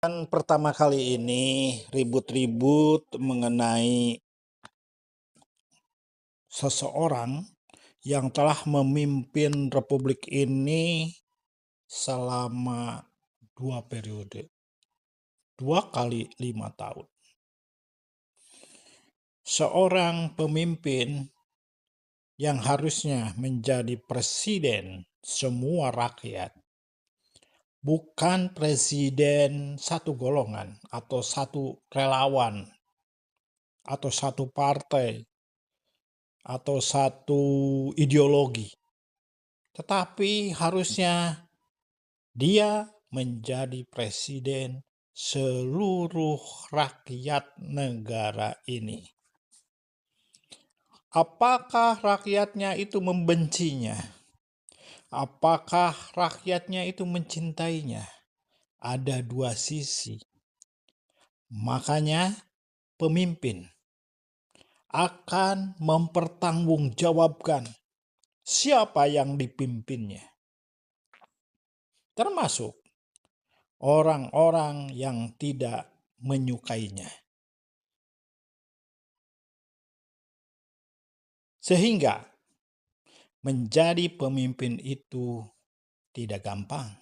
Kan pertama kali ini ribut-ribut mengenai seseorang yang telah memimpin republik ini selama 2 periode, 2 kali 5 tahun. Seorang pemimpin yang harusnya menjadi presiden semua rakyat, bukan presiden satu golongan atau satu relawan atau satu partai atau satu ideologi, tetapi harusnya dia menjadi presiden seluruh rakyat negara ini. Apakah rakyatnya itu membencinya? Apakah rakyatnya itu mencintainya? Ada dua sisi. Makanya pemimpin akan mempertanggungjawabkan siapa yang dipimpinnya, termasuk orang-orang yang tidak menyukainya. Sehingga menjadi pemimpin itu tidak gampang,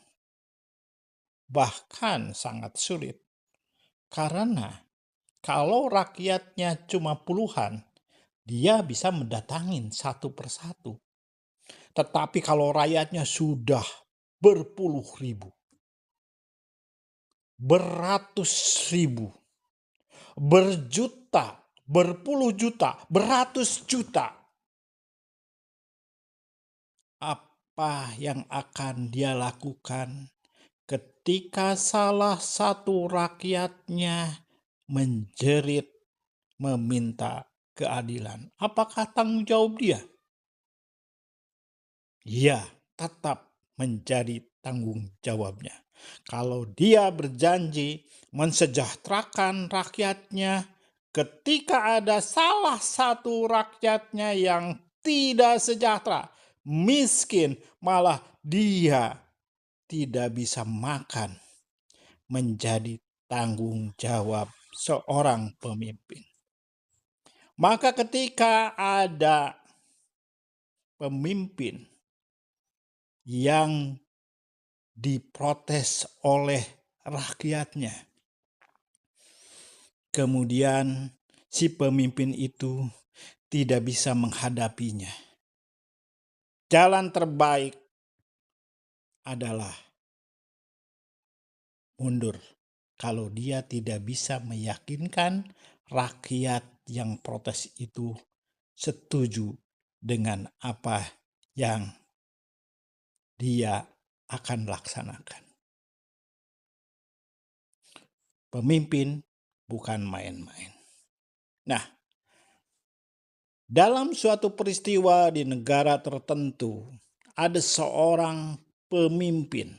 bahkan sangat sulit. Karena kalau rakyatnya cuma puluhan, dia bisa mendatangin satu persatu. Tetapi kalau rakyatnya sudah berpuluh ribu, beratus ribu, berjuta, berpuluh juta, beratus juta, apa yang akan dia lakukan ketika salah satu rakyatnya menjerit meminta keadilan? Apakah tanggung jawab dia? Ya, tetap menjadi tanggung jawabnya. Kalau dia berjanji mensejahterakan rakyatnya, ketika ada salah satu rakyatnya yang tidak sejahtera, miskin, malah dia tidak bisa makan, menjadi tanggung jawab seorang pemimpin. Maka ketika ada pemimpin yang diprotes oleh rakyatnya, kemudian si pemimpin itu tidak bisa menghadapinya, jalan terbaik adalah mundur. Kalau dia tidak bisa meyakinkan rakyat yang protes itu setuju dengan apa yang dia akan laksanakan. Pemimpin bukan main-main. Nah, dalam suatu peristiwa di negara tertentu, ada seorang pemimpin,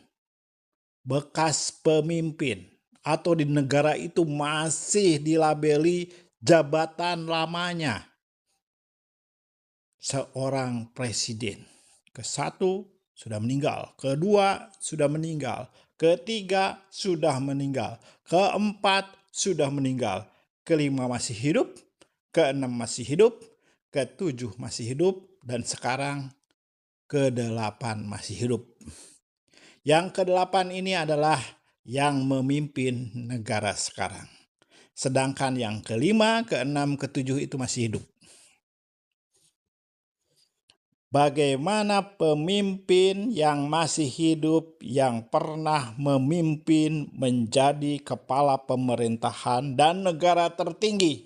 bekas pemimpin, atau di negara itu masih dilabeli jabatan lamanya, seorang presiden. Ke-1 sudah meninggal, kedua sudah meninggal, ketiga sudah meninggal, keempat sudah meninggal, kelima masih hidup, keenam masih hidup, ketujuh masih hidup, dan sekarang ke-8 masih hidup. Yang ke-8 ini adalah yang memimpin negara sekarang. Sedangkan yang kelima, keenam, ketujuh itu masih hidup. Bagaimana pemimpin yang masih hidup, yang pernah memimpin menjadi kepala pemerintahan dan negara tertinggi,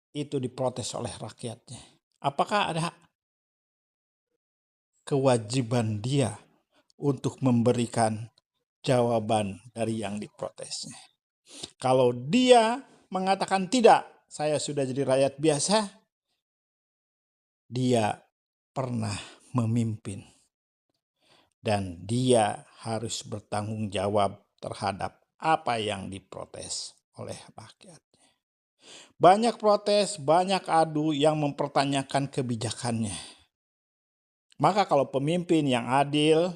itu diprotes oleh rakyatnya? Apakah ada kewajiban dia untuk memberikan jawaban dari yang diprotesnya? Kalau dia mengatakan tidak, saya sudah jadi rakyat biasa, dia pernah memimpin dan dia harus bertanggung jawab terhadap apa yang diprotes oleh rakyatnya. Banyak protes, banyak adu yang mempertanyakan kebijakannya. Maka kalau pemimpin yang adil,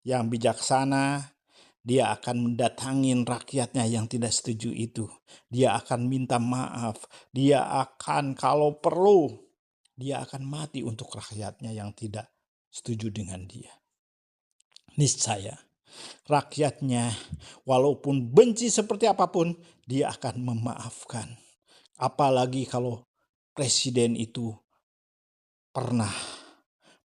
yang bijaksana, Dia akan mendatangin rakyatnya yang tidak setuju itu. Dia akan minta maaf. Dia akan kalau perlu, dia akan mati untuk rakyatnya yang tidak setuju dengan dia. Niscaya rakyatnya walaupun benci seperti apapun, dia akan memaafkan. Apalagi kalau presiden itu pernah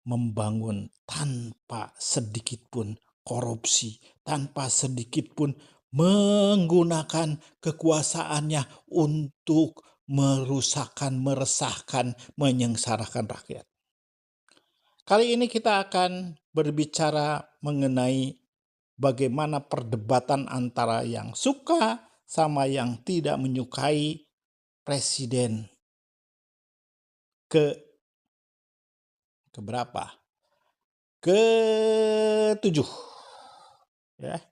membangun tanpa sedikit pun korupsi, tanpa sedikit pun menggunakan kekuasaannya untuk merusakkan, meresahkan, menyengsarakan rakyat. Kali ini kita akan berbicara mengenai bagaimana perdebatan antara yang suka sama yang tidak menyukai presiden keberapa? Ke-7. Ya,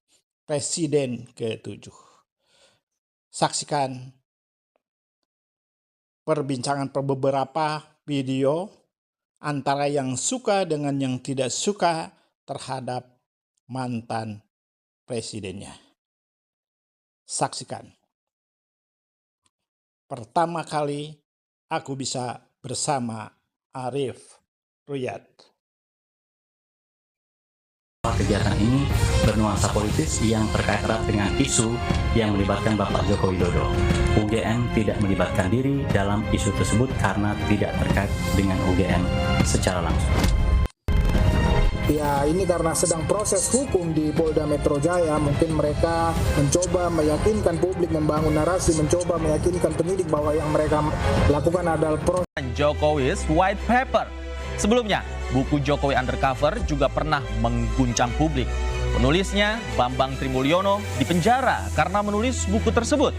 presiden ke-7. Saksikan perbincangan beberapa video antara yang suka dengan yang tidak suka terhadap mantan presidennya. Saksikan. Pertama kali aku bisa bersama Arif Ruyat. Kegiatan ini bernuansa politis yang terkait erat dengan isu yang melibatkan Bapak Joko Widodo. UGM tidak melibatkan diri dalam isu tersebut karena tidak terkait dengan UGM secara langsung. Ya, ini karena sedang proses hukum di Polda Metro Jaya, mungkin mereka mencoba meyakinkan publik, membangun narasi, mencoba meyakinkan penyidik bahwa yang mereka lakukan adalah proses Jokowi's White Paper. Sebelumnya, buku Jokowi Undercover juga pernah mengguncang publik. Penulisnya, Bambang Trimulyono, dipenjara karena menulis buku tersebut.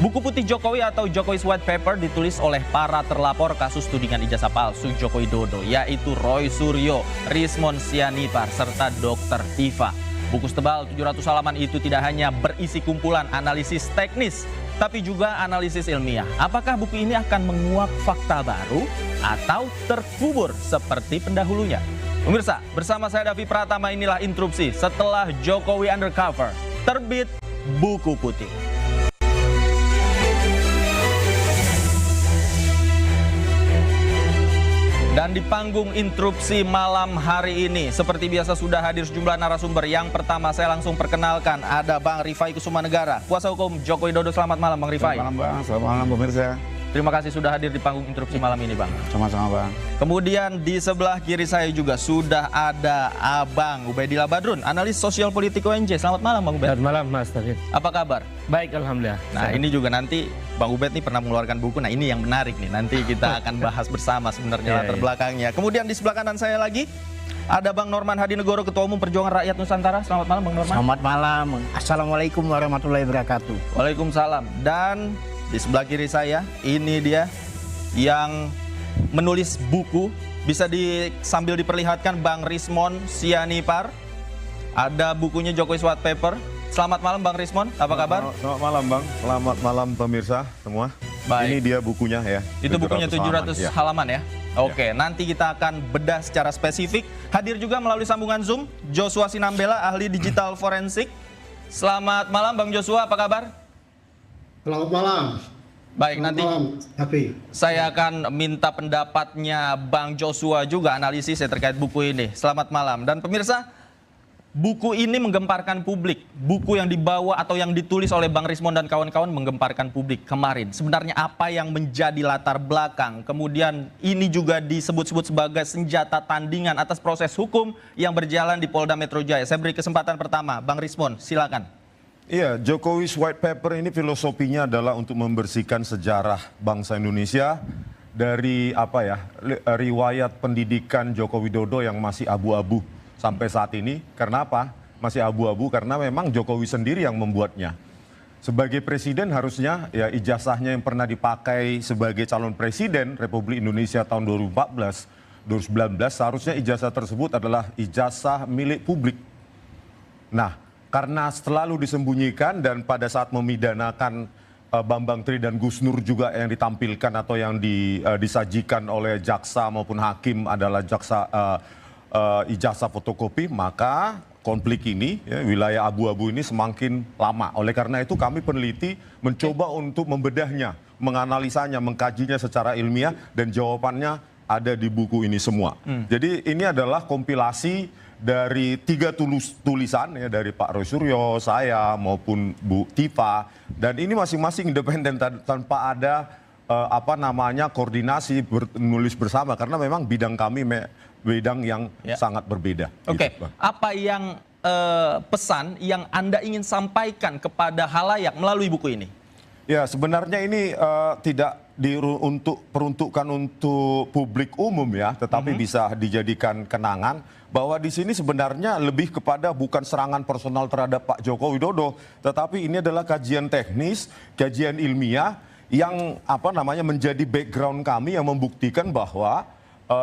Buku putih Jokowi atau Jokowi's White Paper ditulis oleh para terlapor kasus tudingan ijazah palsu Joko Widodo, yaitu Roy Suryo, Rismon Sianipar, serta Dr. Iva. Buku setebal 700 halaman itu tidak hanya berisi kumpulan analisis teknis, tapi juga analisis ilmiah. Apakah buku ini akan menguak fakta baru atau terkubur seperti pendahulunya? Pemirsa, bersama saya Davi Pratama, inilah Interupsi setelah Jokowi Undercover terbit buku putih. Dan di panggung Interupsi malam hari ini, seperti biasa sudah hadir sejumlah narasumber. Yang pertama saya langsung perkenalkan, ada Bang Rifai Kusumanegara, kuasa hukum Joko Widodo. Selamat malam Bang Rifai. Selamat malam Bang, selamat malam pemirsa. Terima kasih sudah hadir di panggung Interupsi malam ini Bang. Sama-sama Bang. Kemudian di sebelah kiri saya juga sudah ada Abang Ubaidillah Badrun, analis sosial politik UNJ. Selamat malam Bang Ubaid. Selamat malam Mas David. Apa kabar? Baik, alhamdulillah. Nah, ini juga nanti Bang Ubaid nih pernah mengeluarkan buku. Nah, ini yang menarik nih. Nanti kita akan bahas bersama sebenarnya latar belakangnya. Kemudian di sebelah kanan saya lagi ada Bang Norman Hadinegoro, Ketua Umum Perjuangan Rakyat Nusantara. Selamat malam Bang Norman. Selamat malam. Assalamualaikum warahmatullahi wabarakatuh. Waalaikumsalam. Dan di sebelah kiri saya, ini dia yang menulis buku. Bisa sambil diperlihatkan Bang Rismon Sianipar. Ada bukunya Jokowi's White Paper. Selamat malam Bang Rismon, apa kabar? Selamat malam Bang, selamat malam pemirsa semua. Baik. Ini dia bukunya ya. Itu bukunya 700 halaman ya. Oke, nanti kita akan bedah secara spesifik. Hadir juga melalui sambungan Zoom, Joshua Sinambela, ahli digital forensik. Selamat malam Bang Joshua, apa kabar? Selamat malam. Baik, nanti Tapi saya akan minta pendapatnya Bang Joshua juga, analisis terkait buku ini. Selamat malam. Dan pemirsa, buku ini menggemparkan publik. Buku yang dibawa atau yang ditulis oleh Bang Rismon dan kawan-kawan menggemparkan publik kemarin. Sebenarnya apa yang menjadi latar belakang? Kemudian ini juga disebut-sebut sebagai senjata tandingan atas proses hukum yang berjalan di Polda Metro Jaya. Saya beri kesempatan pertama, Bang Rismon, silakan. Iya, Jokowi's White Paper ini filosofinya adalah untuk membersihkan sejarah bangsa Indonesia dari riwayat pendidikan Joko Widodo yang masih abu-abu sampai saat ini. Karena apa? Masih abu-abu karena memang Jokowi sendiri yang membuatnya. Sebagai presiden harusnya ya ijazahnya yang pernah dipakai sebagai calon presiden Republik Indonesia tahun 2014, 2019 seharusnya ijazah tersebut adalah ijazah milik publik. Nah, karena selalu disembunyikan dan pada saat memidanakan Bambang Tri dan Gus Nur juga yang ditampilkan atau yang disajikan oleh jaksa maupun hakim adalah ijazah fotokopi, maka konflik ini, ya, wilayah abu-abu ini semakin lama. Oleh karena itu kami peneliti mencoba untuk membedahnya, menganalisanya, mengkajinya secara ilmiah, dan jawabannya ada di buku ini semua. Jadi ini adalah kompilasi dari 3 tulisan ya, dari Pak Roy Suryo, saya maupun Bu Tifa, dan ini masing-masing independen tanpa ada koordinasi menulis bersama, karena memang bidang kami bidang yang sangat berbeda. Oke, Gitu, apa yang pesan yang Anda ingin sampaikan kepada halayak melalui buku ini? Ya, sebenarnya ini tidak peruntukan untuk publik umum ya, tetapi bisa dijadikan kenangan bahwa di sini sebenarnya lebih kepada bukan serangan personal terhadap Pak Joko Widodo, tetapi ini adalah kajian teknis, kajian ilmiah yang menjadi background kami yang membuktikan bahwa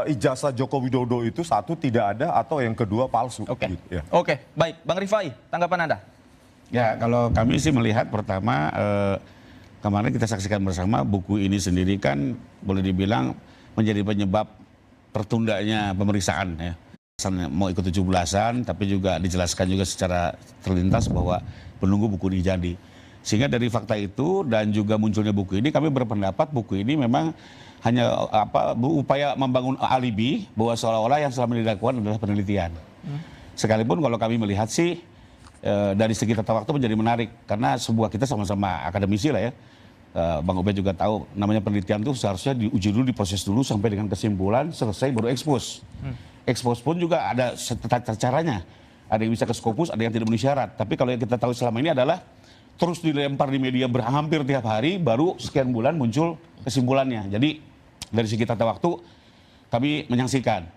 ijazah Joko Widodo itu satu tidak ada atau yang kedua palsu. Oke, Gitu, ya. Oke, baik, Bang Rifai, tanggapan Anda? Ya, kalau kami sih melihat pertama kemarin kita saksikan bersama buku ini sendiri kan boleh dibilang menjadi penyebab tertundanya pemeriksaan ya. Mau ikut 17-an tapi juga dijelaskan juga secara terlintas bahwa menunggu buku ini jadi. Sehingga dari fakta itu dan juga munculnya buku ini kami berpendapat buku ini memang hanya upaya membangun alibi bahwa seolah-olah yang selama ini dilakukan adalah penelitian. Sekalipun kalau kami melihat sih dari segi tata waktu menjadi menarik karena kita sama-sama akademisi lah ya. Bang Ubed juga tahu namanya penelitian itu seharusnya diuji dulu, diproses dulu sampai dengan kesimpulan, selesai baru ekspos. Ekspos pun juga ada tata caranya. Ada yang bisa ke Scopus, ada yang tidak memenuhi syarat. Tapi kalau yang kita tahu selama ini adalah terus dilempar di media hampir tiap hari, baru sekian bulan muncul kesimpulannya. Jadi dari segi tata waktu kami menyaksikan.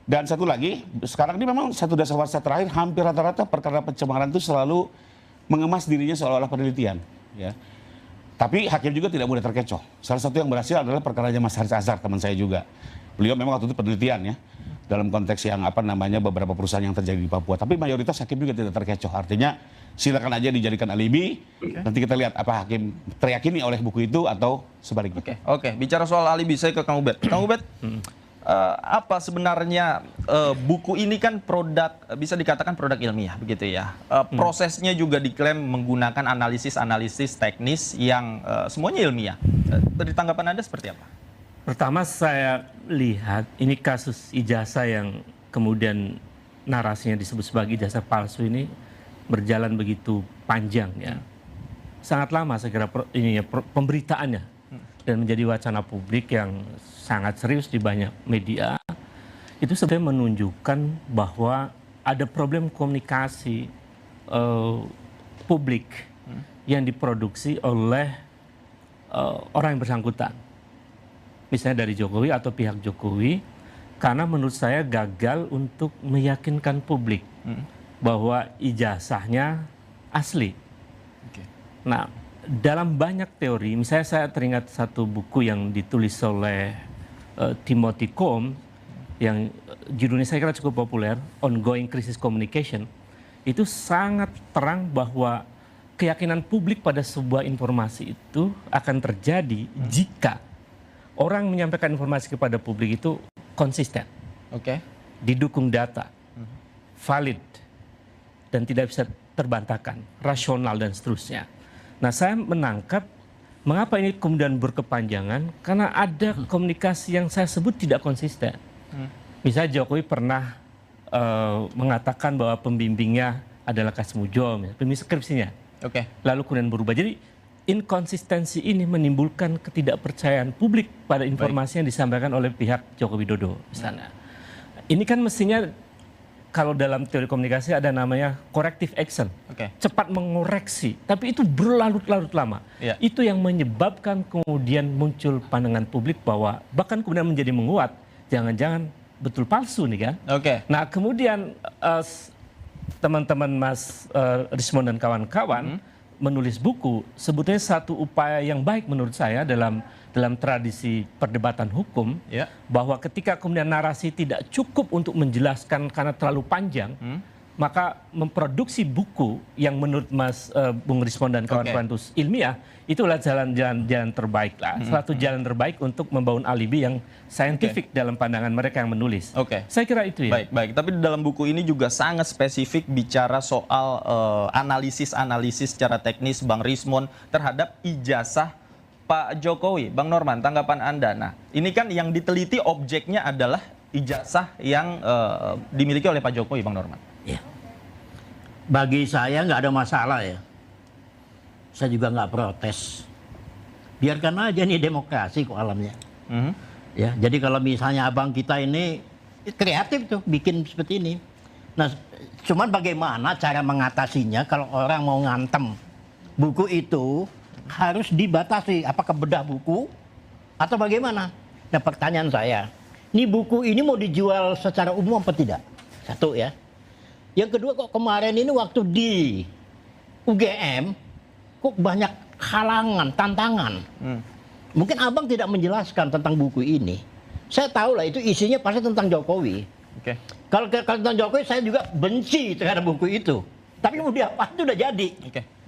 Dan satu lagi, sekarang ini memang satu dasawarsa terakhir hampir rata-rata perkara pencemaran itu selalu mengemas dirinya seolah-olah penelitian. Ya. Tapi hakim juga tidak mudah terkecoh. Salah satu yang berhasil adalah perkaranya Mas Haris Azhar, teman saya juga. Beliau memang waktu itu penelitian ya, dalam konteks yang beberapa perusahaan yang terjadi di Papua. Tapi mayoritas hakim juga tidak terkecoh. Artinya silakan aja dijadikan alibi. Nanti kita lihat apa hakim teriyakini oleh buku itu atau sebaliknya. Oke. Bicara soal alibi, saya ke Kang Ubed. Kang Ubed, apa sebenarnya buku ini kan bisa dikatakan produk ilmiah begitu ya. Prosesnya juga diklaim menggunakan analisis teknis yang semuanya ilmiah. Dari tanggapan Anda seperti apa? Pertama saya lihat ini kasus ijazah yang kemudian narasinya disebut sebagai ijazah palsu ini berjalan begitu panjang ya. Sangat lama saya kira pemberitaannya dan menjadi wacana publik yang sangat serius di banyak media. Itu sebenarnya menunjukkan bahwa ada problem komunikasi publik yang diproduksi oleh orang yang bersangkutan. Misalnya dari Jokowi atau pihak Jokowi, karena menurut saya gagal untuk meyakinkan publik bahwa ijazahnya asli. Nah, dalam banyak teori, misalnya saya teringat satu buku yang ditulis oleh Timothy Combe, yang judulnya saya kira cukup populer, Ongoing Crisis Communication, itu sangat terang bahwa keyakinan publik pada sebuah informasi itu akan terjadi jika orang menyampaikan informasi kepada publik itu konsisten, didukung data, valid, dan tidak bisa terbantahkan, rasional dan seterusnya. Nah, saya menangkap mengapa ini kemudian berkepanjangan, karena ada komunikasi yang saya sebut tidak konsisten. Misalnya Jokowi pernah mengatakan bahwa pembimbingnya adalah Kasmujo, pembimbing skripsinya. Lalu kemudian berubah. Jadi inkonsistensi ini menimbulkan ketidakpercayaan publik pada informasi yang disampaikan oleh pihak Joko Widodo misalnya. Ini kan mestinya kalau dalam teori komunikasi ada namanya corrective action. Cepat mengoreksi, tapi itu berlarut-larut lama. Itu yang menyebabkan kemudian muncul pandangan publik bahwa bahkan kemudian menjadi menguat, jangan-jangan betul palsu nih kan. Nah, kemudian teman-teman Mas Rismond dan kawan-kawan menulis buku sebetulnya satu upaya yang baik menurut saya dalam tradisi perdebatan hukum, bahwa ketika kemudian narasi tidak cukup untuk menjelaskan karena terlalu panjang, maka memproduksi buku yang menurut Mas Bung Rismon dan kawan-kawan itu ilmiah, itulah jalan terbaik lah. Satu jalan terbaik untuk membangun alibi yang saintifik dalam pandangan mereka yang menulis. Saya kira itu ya. Baik. Tapi di dalam buku ini juga sangat spesifik bicara soal analisis secara teknis Bang Rismon terhadap ijazah Pak Jokowi. Bang Norman, tanggapan Anda. Nah, ini kan yang diteliti objeknya adalah ijazah yang dimiliki oleh Pak Jokowi, Bang Norman. Ya. Bagi saya nggak ada masalah ya. Saya juga nggak protes. Biarkan aja nih demokrasi kok alamnya. Ya, jadi kalau misalnya abang kita ini kreatif tuh bikin seperti ini. Nah, cuman bagaimana cara mengatasinya kalau orang mau ngantem buku itu harus dibatasi. Apakah bedah buku atau bagaimana? Nah, pertanyaan saya, ini buku ini mau dijual secara umum apa tidak? Satu ya. Yang kedua, kok kemarin ini waktu di UGM kok banyak halangan, tantangan. Mungkin abang tidak menjelaskan tentang buku ini. Saya tahu lah itu isinya pasti tentang Jokowi. Kalau tentang Jokowi saya juga benci terhadap buku itu. Tapi mau diapa itu udah jadi.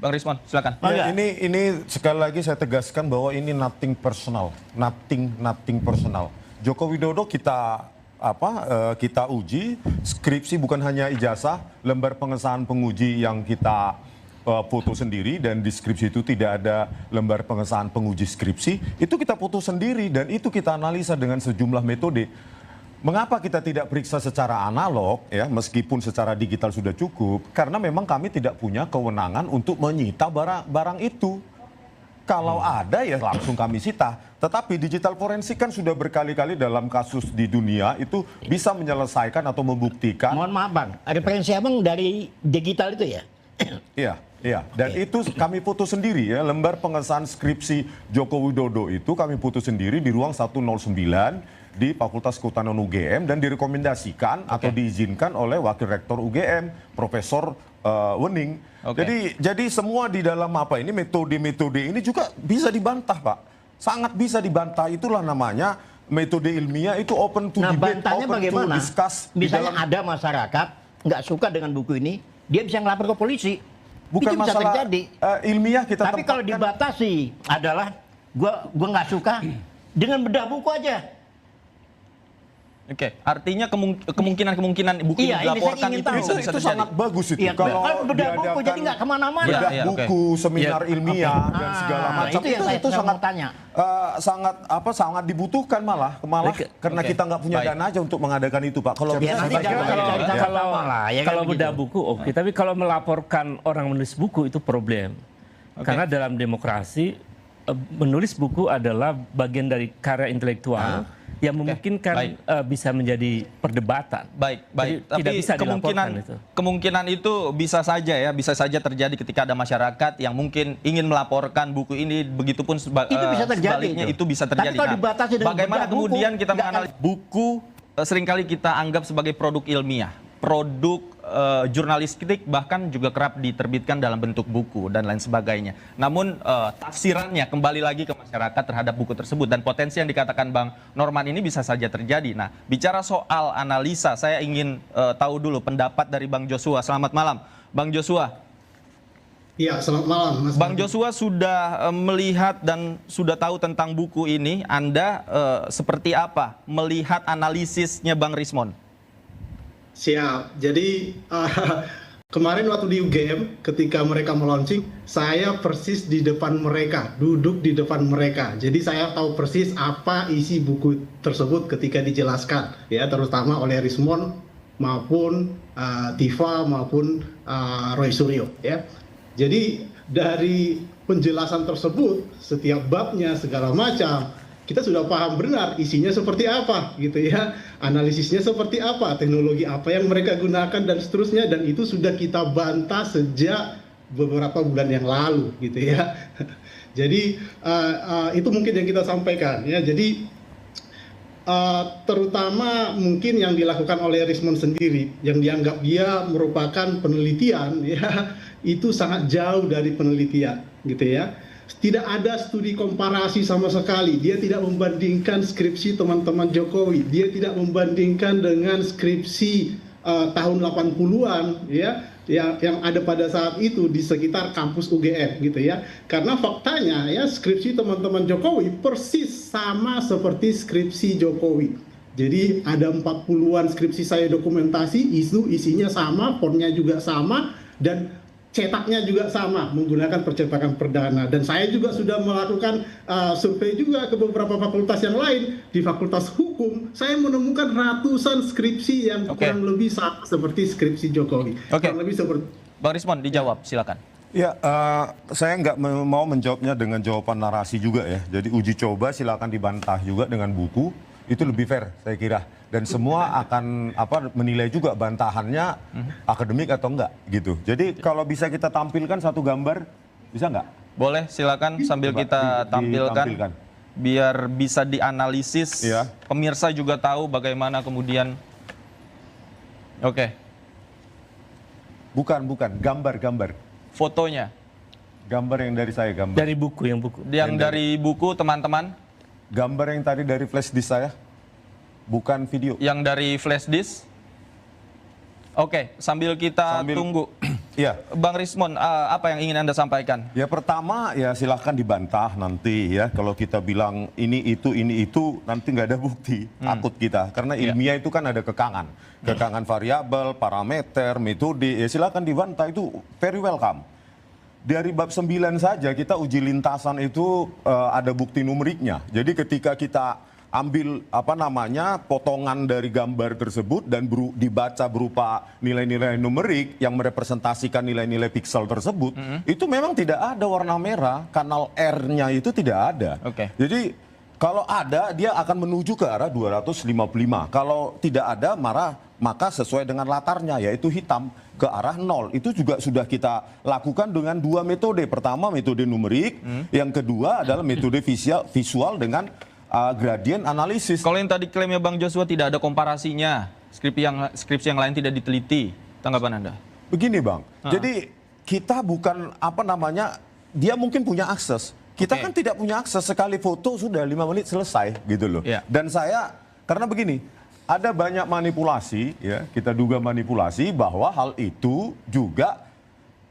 Bang Rismon, silakan. Ya, ini sekali lagi saya tegaskan bahwa ini nothing personal, nothing personal. Joko Widodo kita uji skripsi, bukan hanya ijazah, lembar pengesahan penguji yang kita foto sendiri, dan di skripsi itu tidak ada lembar pengesahan penguji skripsi, itu kita foto sendiri dan itu kita analisa dengan sejumlah metode. Mengapa kita tidak periksa secara analog ya, meskipun secara digital sudah cukup? Karena memang kami tidak punya kewenangan untuk menyita barang itu. Kalau ada ya langsung kami sita. Tetapi digital forensik kan sudah berkali-kali dalam kasus di dunia itu bisa menyelesaikan atau membuktikan. Mohon maaf Bang, referensi abang dari digital itu ya? Iya. Dan itu kami foto sendiri ya, lembar pengesahan skripsi Joko Widodo itu kami foto sendiri di ruang 109 di Fakultas Kehutanan UGM dan direkomendasikan atau diizinkan oleh Wakil Rektor UGM, Profesor Wening. Jadi semua di dalam metode-metode ini juga bisa dibantah, Pak. Sangat bisa dibantah. Itulah namanya metode ilmiah itu open to debate, bantahnya open bagaimana? to discuss. Misalnya ada masyarakat nggak suka dengan buku ini, dia bisa ngelapor ke polisi. Bukan itu bisa masalah terjadi. Ilmiah kita Tapi kalau dibatasi adalah gua nggak suka dengan bedah buku aja. Artinya kemungkinan buku yang dilaporkan itu bisa itu terjadi. sangat bagus itu. Iya, kalau bedah buku jadi nggak kemana-mana. Bedah buku, seminar ilmiah dan segala macam itu yang saya mau tanya. Sangat dibutuhkan malah karena kita nggak punya dana aja untuk mengadakan itu, Pak. Kalau kalau bedah buku oke, tapi kalau melaporkan orang menulis buku itu problem. Karena dalam demokrasi menulis buku adalah bagian dari karya intelektual yang memungkinkan bisa menjadi perdebatan. Baik. Jadi, tidak bisa kemungkinan itu bisa saja terjadi ketika ada masyarakat yang mungkin ingin melaporkan buku ini, begitupun sebaliknya itu bisa terjadi. Tapi kalau dibatasi dengan bagaimana kemudian kita menganalisis buku seringkali kita anggap sebagai produk ilmiah, produk jurnalistik, bahkan juga kerap diterbitkan dalam bentuk buku dan lain sebagainya. Namun tafsirannya kembali lagi ke masyarakat terhadap buku tersebut, dan potensi yang dikatakan Bang Norman ini bisa saja terjadi. Nah, bicara soal analisa, saya ingin tahu dulu pendapat dari Bang Joshua. Selamat malam, Bang Joshua. Iya, selamat malam, Mas. Bang Joshua sudah melihat dan sudah tahu tentang buku ini. Anda seperti apa melihat analisisnya Bang Rismon? Siap. Jadi kemarin waktu di UGM ketika mereka meluncing, saya persis di depan mereka, duduk di depan mereka. Jadi saya tahu persis apa isi buku tersebut ketika dijelaskan, ya, terutama oleh Rismon maupun Tifa maupun Roy Suryo, ya. Jadi dari penjelasan tersebut, setiap babnya segala macam, kita sudah paham benar isinya seperti apa, gitu ya, analisisnya seperti apa, teknologi apa yang mereka gunakan dan seterusnya, dan itu sudah kita bantah sejak beberapa bulan yang lalu, gitu ya. Jadi itu mungkin yang kita sampaikan, ya. Jadi terutama mungkin yang dilakukan oleh Rismon sendiri, yang dianggap dia merupakan penelitian, ya, itu sangat jauh dari penelitian, gitu ya. Tidak ada studi komparasi sama sekali. Dia tidak membandingkan skripsi teman-teman Jokowi. Dia tidak membandingkan dengan skripsi tahun 80-an ya, yang ada pada saat itu di sekitar kampus UGM gitu ya. Karena faktanya ya, skripsi teman-teman Jokowi persis sama seperti skripsi Jokowi. Jadi ada 40-an skripsi saya dokumentasi, isinya sama, fontnya juga sama, dan cetaknya juga sama, menggunakan percetakan perdana. Dan saya juga sudah melakukan survei juga ke beberapa fakultas yang lain. Di Fakultas Hukum, saya menemukan ratusan skripsi yang kurang lebih sama seperti skripsi Jokowi. Kurang lebih seperti. Bang Rismon, dijawab, silakan. Ya, saya nggak mau menjawabnya dengan jawaban narasi juga ya. Jadi uji coba silakan dibantah juga dengan buku, itu lebih fair saya kira. Dan semua akan menilai juga bantahannya akademik atau enggak gitu. Jadi kalau bisa kita tampilkan satu gambar, bisa nggak? Boleh, silakan sambil kita tampilkan. Biar bisa dianalisis, pemirsa juga tahu bagaimana kemudian. Oke. Bukan, gambar. Fotonya. Gambar yang dari saya, gambar. Dari buku, Yang dari buku, teman-teman. Gambar yang tadi dari flash disk saya. Bukan video. Yang dari flash disk. Oke, sambil kita tunggu. Ya. Bang Rismon, apa yang ingin Anda sampaikan? Ya pertama ya silahkan dibantah nanti ya. Kalau kita bilang ini itu, nanti nggak ada bukti. Takut kita. Karena ilmiah itu kan ada kekangan. Kekangan variabel, parameter, metode. Ya silahkan dibantah, itu very welcome. Dari bab 9 saja kita uji lintasan itu ada bukti numeriknya. Jadi ketika kita ambil potongan dari gambar tersebut dan dibaca berupa nilai-nilai numerik yang merepresentasikan nilai-nilai piksel tersebut, itu memang tidak ada warna merah, kanal R-nya itu tidak ada. Jadi kalau ada dia akan menuju ke arah 255. Kalau tidak ada maka sesuai dengan latarnya yaitu hitam ke arah 0. Itu juga sudah kita lakukan dengan dua metode. Pertama metode numerik, yang kedua adalah metode visual dengan gradient analisis. Kalau yang tadi klaimnya Bang Joshua tidak ada komparasinya, skripsi yang lain tidak diteliti, tanggapan Anda? Begini Bang, jadi kita bukan dia mungkin punya akses. Kita kan tidak punya akses, sekali foto sudah 5 menit selesai gitu loh. Dan saya, karena begini, ada banyak manipulasi, ya kita duga manipulasi bahwa hal itu juga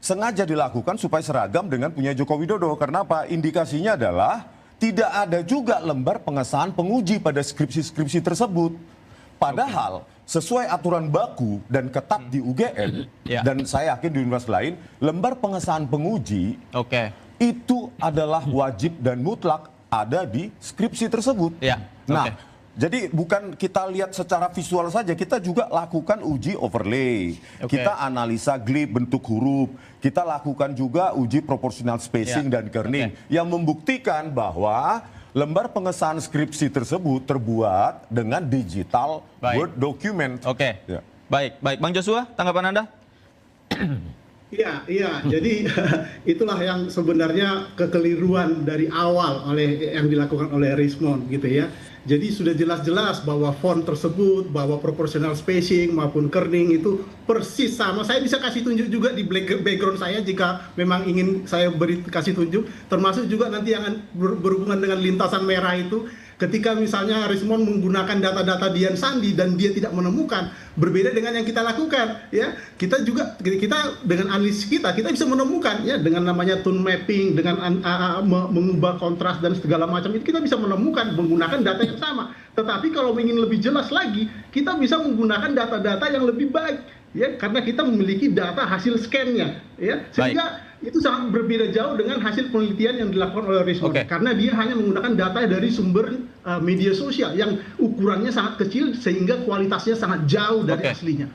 sengaja dilakukan supaya seragam dengan punya Joko Widodo. Karena apa? Indikasinya adalah tidak ada juga lembar pengesahan penguji pada skripsi-skripsi tersebut. Padahal sesuai aturan baku dan ketat di UGM, dan saya yakin di universitas lain, lembar pengesahan penguji itu adalah wajib dan mutlak ada di skripsi tersebut. Nah, jadi bukan kita lihat secara visual saja, kita juga lakukan uji overlay. Kita analisa glib bentuk huruf. Kita lakukan juga uji proportional spacing dan kerning yang membuktikan bahwa lembar pengesahan skripsi tersebut terbuat dengan digital Word document. Baik. Bang Joshua, tanggapan Anda? Iya. Jadi itulah yang sebenarnya kekeliruan dari awal yang dilakukan oleh Rismon gitu ya. Jadi sudah jelas-jelas bahwa font tersebut, bahwa proportional spacing maupun kerning itu persis sama. Saya bisa kasih tunjuk juga di background saya jika memang ingin saya kasih tunjuk. Termasuk juga nanti yang berhubungan dengan lintasan merah itu. Ketika misalnya Rismon menggunakan data-data Dian Sandi dan dia tidak menemukan, berbeda dengan yang kita lakukan, ya kita dengan analisis kita bisa menemukan ya dengan namanya tone mapping, dengan mengubah kontras dan segala macam itu kita bisa menemukan menggunakan data yang sama. Tetapi kalau ingin lebih jelas lagi, kita bisa menggunakan data-data yang lebih baik, ya karena kita memiliki data hasil scan-nya, ya sehingga itu sangat berbeda jauh dengan hasil penelitian yang dilakukan oleh Rismon karena dia hanya menggunakan data dari sumber media sosial yang ukurannya sangat kecil sehingga kualitasnya sangat jauh dari aslinya.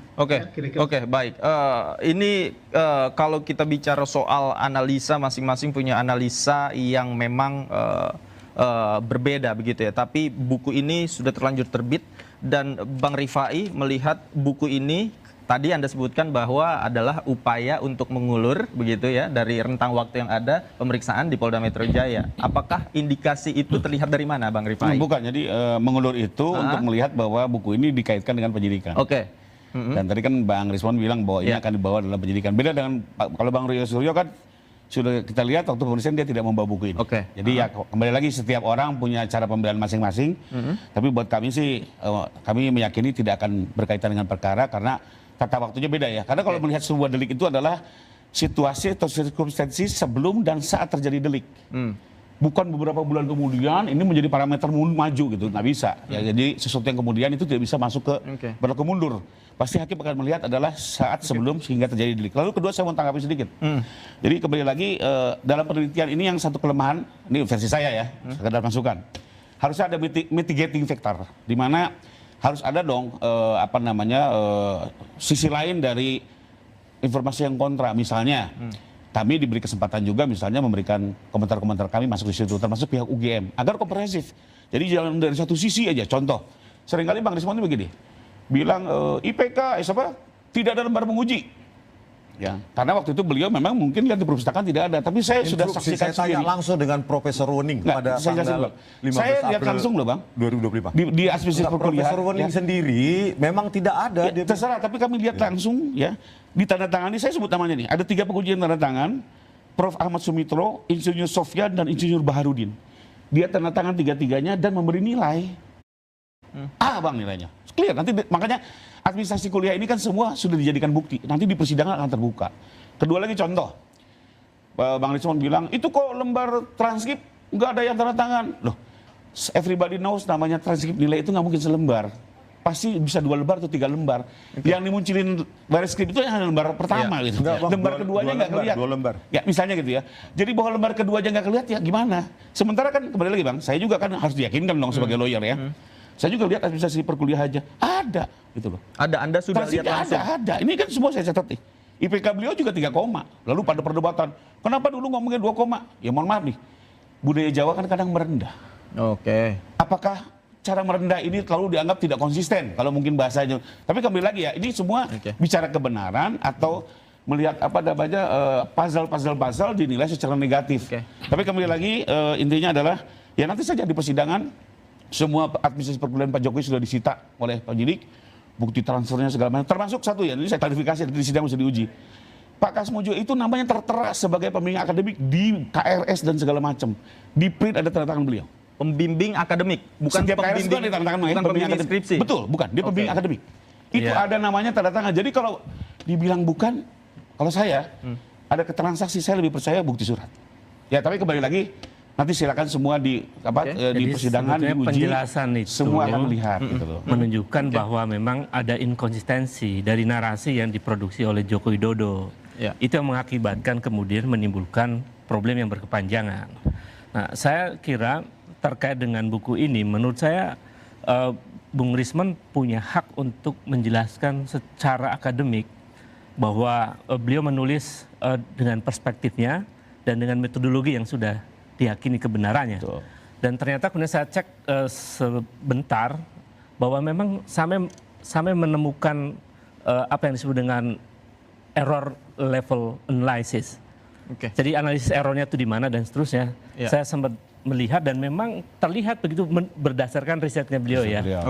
Baik. Ini kalau kita bicara soal analisa, masing-masing punya analisa yang memang berbeda begitu ya. Tapi buku ini sudah terlanjur terbit dan Bang Rifai melihat buku ini tadi Anda sebutkan bahwa adalah upaya untuk mengulur begitu ya dari rentang waktu yang ada pemeriksaan di Polda Metro Jaya. Apakah indikasi itu terlihat dari mana, Bang Rifai? Bukan, jadi mengulur itu untuk melihat bahwa buku ini dikaitkan dengan penyidikan. Dan tadi kan Bang Rismon bilang bahwa ini akan dibawa dalam penyidikan. Beda dengan kalau Bang Rio Suryo kan sudah kita lihat waktu pemeriksaan dia tidak membawa buku ini. Jadi ya kembali lagi setiap orang punya cara pembelian masing-masing. Tapi buat kami sih kami meyakini tidak akan berkaitan dengan perkara karena tata waktunya beda ya. Karena kalau melihat sebuah delik itu adalah situasi atau circumstances sebelum dan saat terjadi delik. Bukan beberapa bulan kemudian ini menjadi parameter maju gitu, nggak bisa. Ya, jadi sesuatu yang kemudian itu tidak bisa masuk ke berlaku mundur. Pasti hakim akan melihat adalah saat sebelum sehingga terjadi delik. Lalu kedua saya mau tanggapi sedikit. Jadi kembali lagi dalam penelitian ini yang satu kelemahan, ini versi saya ya, sekedar masukan. Harusnya ada mitigating factor, di mana harus ada dong sisi lain dari informasi yang kontra, misalnya. Kami diberi kesempatan juga misalnya memberikan komentar-komentar kami masuk di situ, termasuk pihak UGM, agar komprehensif. Jadi jangan dari satu sisi aja. Contoh, seringkali Bang Rismon itu begini, bilang IPK tidak ada lembar menguji. Ya, karena waktu itu beliau memang mungkin lihat di perpustakaan tidak ada, tapi saya sudah saksikan saya tanya langsung dengan Profesor Wening pada tanggal 15 saya lihat April langsung loh Bang 2025. Di aspirasi perkuliahan. Profesor Wening sendiri memang tidak ada. Ya, terserah, tapi kami lihat langsung ya ditandatangani. Saya sebut namanya nih, ada 3 pengujian tanda tangan, Prof. Ahmad Sumitro, Insinyur Sofyan dan Insinyur Baharudin. Dia tanda tangan 3-3-nya dan memberi nilai. Bang nilainya. Clear, nanti makanya administrasi kuliah ini kan semua sudah dijadikan bukti. Nanti di persidangan akan terbuka. Kedua lagi contoh, Bang Rismon bilang, itu kok lembar transkrip nggak ada yang tanda tangan. Loh, everybody knows namanya transkrip nilai itu nggak mungkin selembar. Pasti bisa 2 lembar atau 3 lembar. Yang dimunculin baris skrip itu hanya lembar pertama gitu. Lembar keduanya nggak kelihatan. 2 lembar. Ya misalnya gitu ya. Jadi bahwa lembar kedua aja nggak kelihatan ya gimana? Sementara kan kembali lagi Bang, saya juga kan harus diyakinkan dong sebagai lawyer ya. Saya juga lihat administrasi perkuliahan aja ada gitu loh. Ada, Anda sudah lihat langsung? Ada. Ini kan semua saya catat nih. IPK beliau juga 3 koma. Lalu pada perdebatan, kenapa dulu ngomongnya 2 koma? Ya mohon maaf nih, budaya Jawa kan kadang merendah. Oke. Apakah cara merendah ini terlalu dianggap tidak konsisten kalau mungkin bahasanya? Tapi kembali lagi ya, ini semua bicara kebenaran atau melihat puzzle dinilai secara negatif. Tapi kembali lagi intinya adalah ya nanti saja di persidangan semua administrasi perkuliahan Pak Jokowi sudah disita oleh penyidik, bukti transfernya segala macam. Termasuk satu ya, ini saya klarifikasi di sidang bisa diuji. Pak Kasmojo itu namanya tertera sebagai pembimbing akademik di KRS dan segala macam. Di print ada tanda tangan beliau. Pembimbing akademik, bukan setiap pembimbing, KRS ada tanda tangan, bukan pembimbing skripsi. Betul, bukan. Dia pembimbing akademik. Itu ada namanya tanda tangan. Jadi kalau dibilang bukan, kalau saya ada keterangan saksi, saya lebih percaya bukti surat. Ya, tapi kembali lagi nanti silakan semua di persidangan diuji, penjelasan itu semua akan melihat gitu loh. Menunjukkan bahwa memang ada inkonsistensi dari narasi yang diproduksi oleh Joko Widodo. Itu yang mengakibatkan kemudian menimbulkan problem yang berkepanjangan. Nah, saya kira terkait dengan buku ini, menurut saya Bung Rismon punya hak untuk menjelaskan secara akademik bahwa beliau menulis dengan perspektifnya dan dengan metodologi yang sudah diyakini kebenarannya. Dan ternyata kemudian saya cek sebentar bahwa memang sampai menemukan apa yang disebut dengan error level analysis. Jadi analisis errornya itu di mana dan seterusnya. Saya sempat melihat dan memang terlihat begitu berdasarkan risetnya beliau ya.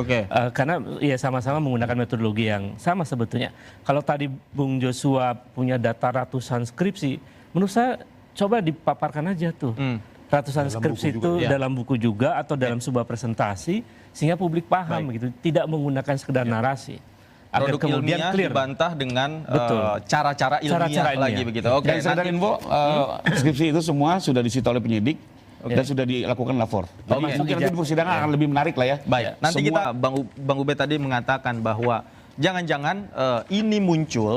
Karena ya sama-sama menggunakan metodologi yang sama sebetulnya. Kalau tadi Bung Joshua punya data ratusan skripsi, menurut saya coba dipaparkan aja tuh. Ratusan skripsi itu dalam buku juga atau dalam sebuah presentasi sehingga publik paham gitu, tidak menggunakan sekedar narasi. Agar kemudian clear dibantah dengan cara-cara ilmiah lagi begitu. Dan sekedar info, skripsi itu semua sudah disita oleh penyidik dan sudah dilakukan lapor. Jadi mungkin nanti di persidangan akan lebih menarik lah ya. Baik. Nanti kita Bang Ubed tadi mengatakan bahwa jangan-jangan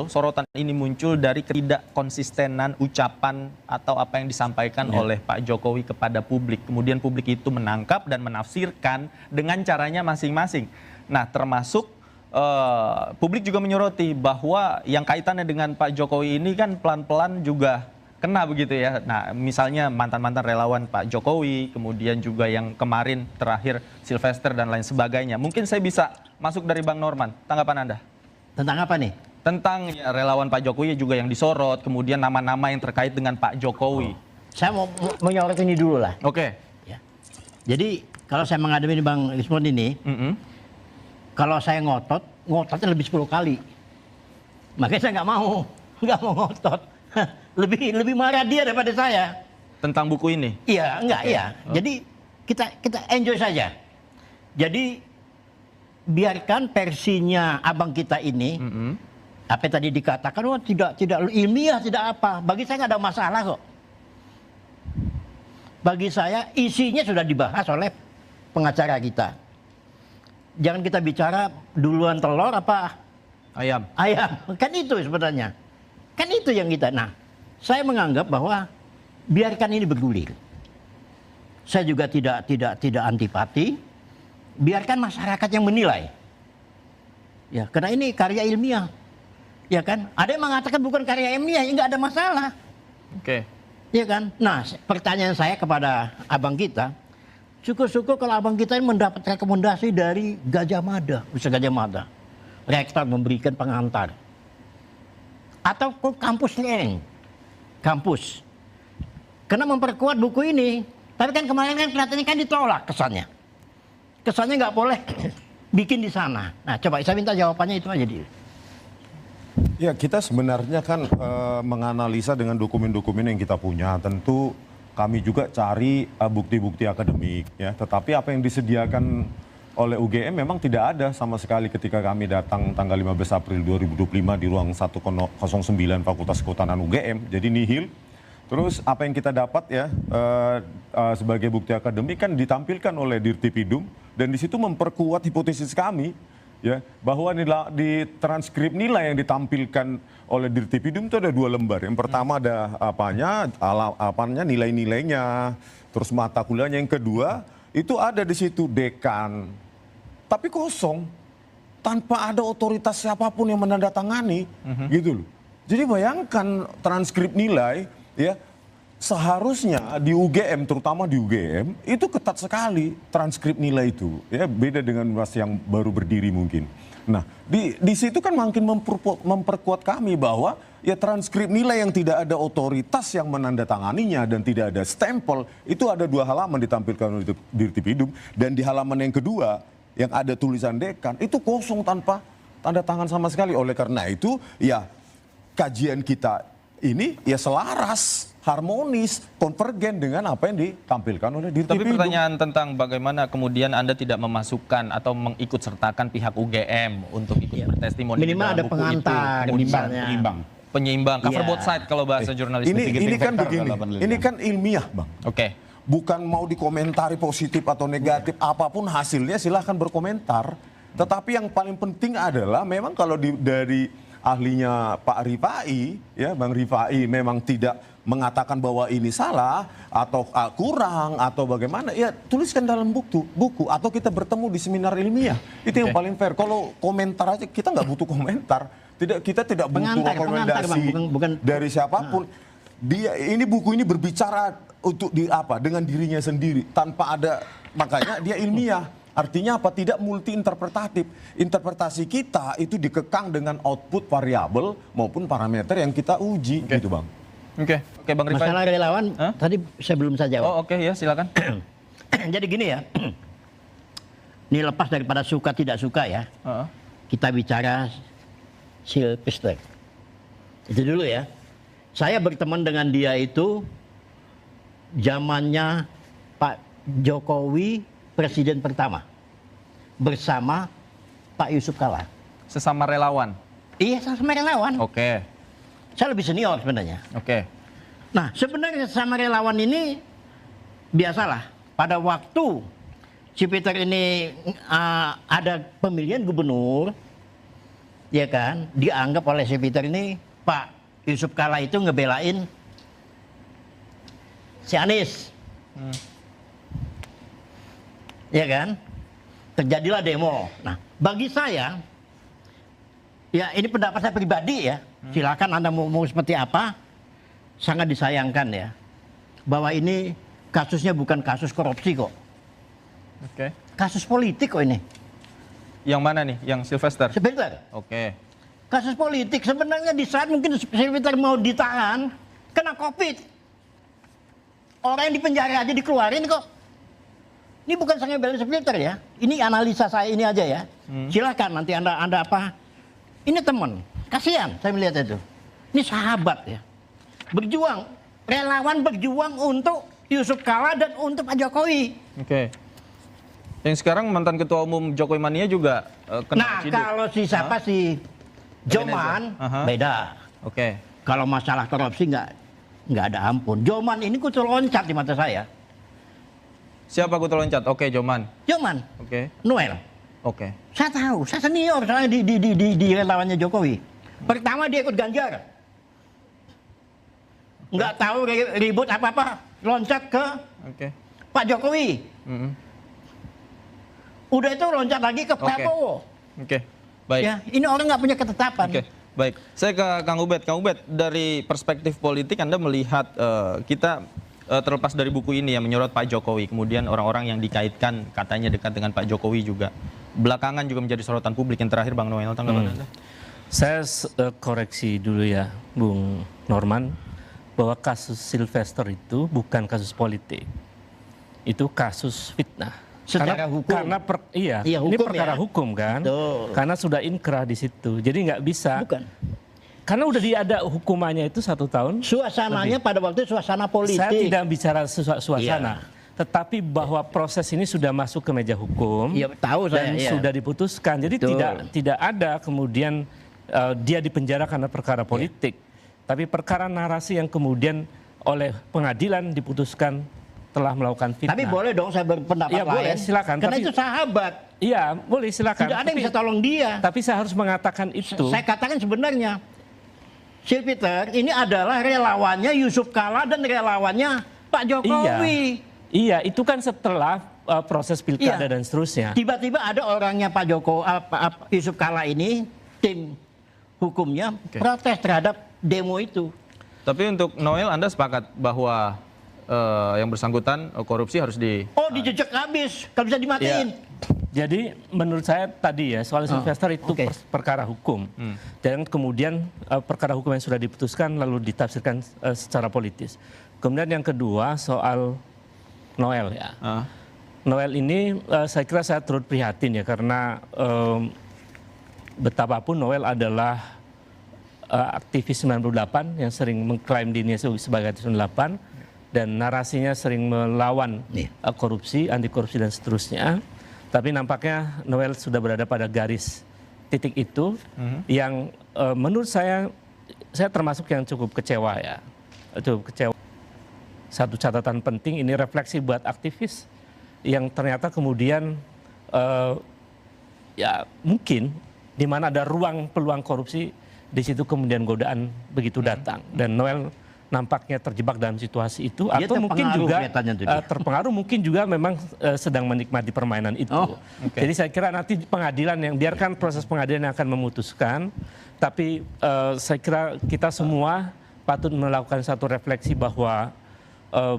sorotan ini muncul dari ketidakkonsistenan ucapan atau apa yang disampaikan oleh Pak Jokowi kepada publik. Kemudian publik itu menangkap dan menafsirkan dengan caranya masing-masing. Nah, termasuk publik juga menyoroti bahwa yang kaitannya dengan Pak Jokowi ini kan pelan-pelan juga kena begitu ya. Nah, misalnya mantan-mantan relawan Pak Jokowi, kemudian juga yang kemarin terakhir Sylvester dan lain sebagainya. Mungkin saya bisa masuk dari Bang Norman. Tanggapan Anda? Tentang apa nih? Tentang ya, relawan Pak Jokowi juga yang disorot, kemudian nama-nama yang terkait dengan Pak Jokowi. Saya mau menyorot ini dulu lah. Ya. Jadi kalau saya menghadapi Bang Rismon ini, kalau saya ngototnya lebih 10 kali. Makanya saya nggak mau ngotot. lebih marah dia daripada saya. Tentang buku ini? Iya, enggak, iya. Jadi kita enjoy saja. Jadi biarkan versinya abang kita ini apa yang tadi dikatakan, oh tidak ilmiah, tidak apa. Bagi saya nggak ada masalah kok. Bagi saya isinya sudah dibahas oleh pengacara kita. Jangan kita bicara duluan telur apa Ayam. Kan itu sebenarnya. Kan itu yang kita. Nah, saya menganggap bahwa biarkan ini bergulir. Saya juga tidak antipati. Biarkan masyarakat yang menilai. Ya, karena ini karya ilmiah. Ya kan? Ada yang mengatakan bukan karya ilmiah, ya nggak ada masalah. Oke. Ya kan? Nah, pertanyaan saya kepada abang kita, syukur-syukur kalau abang kita ini mendapat rekomendasi dari Gajah Mada, Universitas Gajah Mada. Rektor memberikan pengantar. Atau ke kampus lain. Kampus. Karena memperkuat buku ini. Tapi kan kemarin kan kelihatannya kan ditolak kesannya. Kesannya nggak boleh bikin di sana. Nah, coba saya minta jawabannya itu aja dia. Ya, kita sebenarnya kan menganalisa dengan dokumen-dokumen yang kita punya. Tentu kami juga cari bukti-bukti akademik, ya. Tetapi apa yang disediakan oleh UGM memang tidak ada sama sekali ketika kami datang tanggal 15 April 2025 di ruang 109 Fakultas Kehutanan UGM. Jadi nihil. Terus apa yang kita dapat ya sebagai bukti akademik kan ditampilkan oleh Dirtipidum dan di situ memperkuat hipotesis kami. Ya, bahwa di transkrip nilai yang ditampilkan oleh Dirtipidum itu ada 2 lembar. Yang pertama ada apanya nilai-nilainya, terus mata kuliahnya. Yang kedua itu ada di situ dekan, tapi kosong, tanpa ada otoritas siapapun yang menandatangani, gitu loh. Jadi bayangkan transkrip nilai, ya. Seharusnya di UGM, terutama di UGM, itu ketat sekali transkrip nilai itu. Ya, beda dengan mas yang baru berdiri mungkin. Nah, di situ kan makin memperkuat kami bahwa ya transkrip nilai yang tidak ada otoritas yang menandatanganinya dan tidak ada stempel, itu ada 2 halaman ditampilkan oleh Dirtipidum. Dan di halaman yang kedua, yang ada tulisan dekan, itu kosong tanpa tanda tangan sama sekali. Oleh karena itu, ya kajian kita ini ya selaras, harmonis, konvergen dengan apa yang ditampilkan oleh Dirtipidum. Tapi pertanyaan tentang bagaimana kemudian Anda tidak memasukkan atau mengikut sertakan pihak UGM untuk ikut bertestimoni minimal di dalam ada buku pengantar, itu. Penyeimbang. Cover both side kalau bahasa jurnalis. Ini kan begini, ini kan ilmiah, Bang. Oke. Bukan mau dikomentari positif atau negatif, apapun hasilnya silahkan berkomentar. Tetapi yang paling penting adalah memang kalau dari ahlinya Pak Rifai, ya Bang Rifai memang tidak mengatakan bahwa ini salah atau kurang atau bagaimana, ya tuliskan dalam buku atau kita bertemu di seminar ilmiah. Itu yang paling fair. Kalau komentar aja kita nggak butuh komentar. Kita tidak butuh rekomendasi bukan dari siapapun. Ini buku ini berbicara untuk dengan dirinya sendiri tanpa ada, makanya dia ilmiah. Artinya apa? Tidak multi interpretatif. Interpretasi kita itu dikekang dengan output variabel maupun parameter yang kita uji, gitu Bang. Oke, Bang Rifai. Masalah relawan, tadi saya belum saja jawab. Oh, oke, ya silakan. Jadi gini ya, ini lepas daripada suka tidak suka ya, kita bicara Sylvester. Itu dulu ya. Saya berteman dengan dia itu zamannya Pak Jokowi presiden pertama bersama Pak Yusuf Kalla. Sesama relawan? Iya, sesama relawan. Oke. Saya lebih senior sebenarnya. Oke. Nah, sebenarnya sesama relawan ini biasalah. Pada waktu si Peter ini ada pemilihan gubernur, ya kan, dianggap oleh si Peter ini Pak Yusuf Kalla itu ngebelain si Anies. Ya kan? Terjadilah demo. Nah, bagi saya, ya ini pendapat saya pribadi ya, silakan Anda mau seperti apa, sangat disayangkan ya, bahwa ini kasusnya bukan kasus korupsi kok. Oke. Kasus politik kok ini. Yang mana nih? Yang Sylvester? Sylvester. Oke. Kasus politik sebenarnya di saat mungkin Sylvester mau ditahan, kena COVID. Orang yang di penjara aja dikeluarin kok. Ini bukan saya bela Sylvester ya. Ini analisa saya ini aja ya. Silakan nanti Anda apa? Ini teman. Kasihan saya melihat itu. Ini sahabat ya. Berjuang, relawan berjuang untuk Yusuf Kalla dan untuk Pak Jokowi. Oke. Yang sekarang mantan ketua umum Jokowi Mania juga kena Nah, ciduk. kalau si siapa sih Joman beda. Oke. Kalau masalah korupsi nggak ada ampun. Joman ini kutu loncat di mata saya. Siapa kutu loncat? Oke, Joman. Joman, Oke. Noel. Oke. Saya tahu, saya senior soalnya di relawannya Jokowi. Pertama dia ikut Ganjar. Nggak tahu ribut apa-apa, loncat ke Oke. Pak Jokowi. Udah itu loncat lagi ke Prabowo. Oke. Baik. Ya, ini orang nggak punya ketetapan. Oke, baik. Saya ke Kang Ubed. Kang Ubed, dari perspektif politik Anda melihat kita terlepas dari buku ini yang menyorot Pak Jokowi, kemudian orang-orang yang dikaitkan katanya dekat dengan Pak Jokowi juga belakangan juga menjadi sorotan publik. Yang terakhir Bang Noel, tanggapan Anda? Saya koreksi dulu ya, Bung Norman, bahwa kasus Sylvester itu bukan kasus politik, itu kasus fitnah. Secara hukum. Karena Iya, ini hukum perkara ya. hukum kan, Betul. karena sudah inkrah di situ, jadi nggak bisa. Bukan. Karena udah ada hukumannya itu 1 tahun. Suasananya pada waktu itu suasana politik. Saya tidak bicara suasana, tetapi bahwa proses ini sudah masuk ke meja hukum. Iya, tahu saya. Dan Iya. sudah diputuskan. Jadi Betul. tidak ada kemudian dia dipenjara karena perkara politik. Tapi perkara narasi yang kemudian oleh pengadilan diputuskan telah melakukan fitnah. Tapi boleh dong saya berpendapat Iya, lain. boleh, silakan. Karena Tapi- itu sahabat. Iya, boleh silakan. Tidak ada yang bisa tolong dia. Tapi saya harus mengatakan itu. Saya katakan sebenarnya Sylvester ini adalah relawannya Yusuf Kalla dan relawannya Pak Jokowi. Iya, itu kan setelah proses pilkada Iya. dan seterusnya. Tiba-tiba ada orangnya Pak Jokowi, Yusuf Kalla ini, tim hukumnya protes terhadap demo itu. Tapi untuk Noel, Anda sepakat bahwa yang bersangkutan korupsi harus di... Oh, dijejak habis, kalau bisa dimatiin. Jadi menurut saya tadi ya soal Sylvester itu oke. perkara hukum. Dan kemudian perkara hukum yang sudah diputuskan lalu ditafsirkan secara politis. Kemudian yang kedua soal Noel ya. Noel ini saya kira saya turut prihatin ya karena betapapun Noel adalah aktivis 98 yang sering mengklaim dirinya sebagai aktivis 98 dan narasinya sering melawan korupsi, anti korupsi dan seterusnya. Tapi nampaknya Noel sudah berada pada garis titik itu yang menurut saya termasuk yang cukup kecewa ya. Cukup kecewa. Satu catatan penting ini refleksi buat aktivis yang ternyata kemudian ya mungkin di mana ada ruang peluang korupsi di situ kemudian godaan begitu datang dan Noel nampaknya terjebak dalam situasi itu Dia atau mungkin terpengaruh juga kelihatannya tuh dia. terpengaruh mungkin juga memang sedang menikmati permainan itu. Jadi saya kira nanti pengadilan yang biarkan proses pengadilan yang akan memutuskan tapi saya kira kita semua patut melakukan satu refleksi bahwa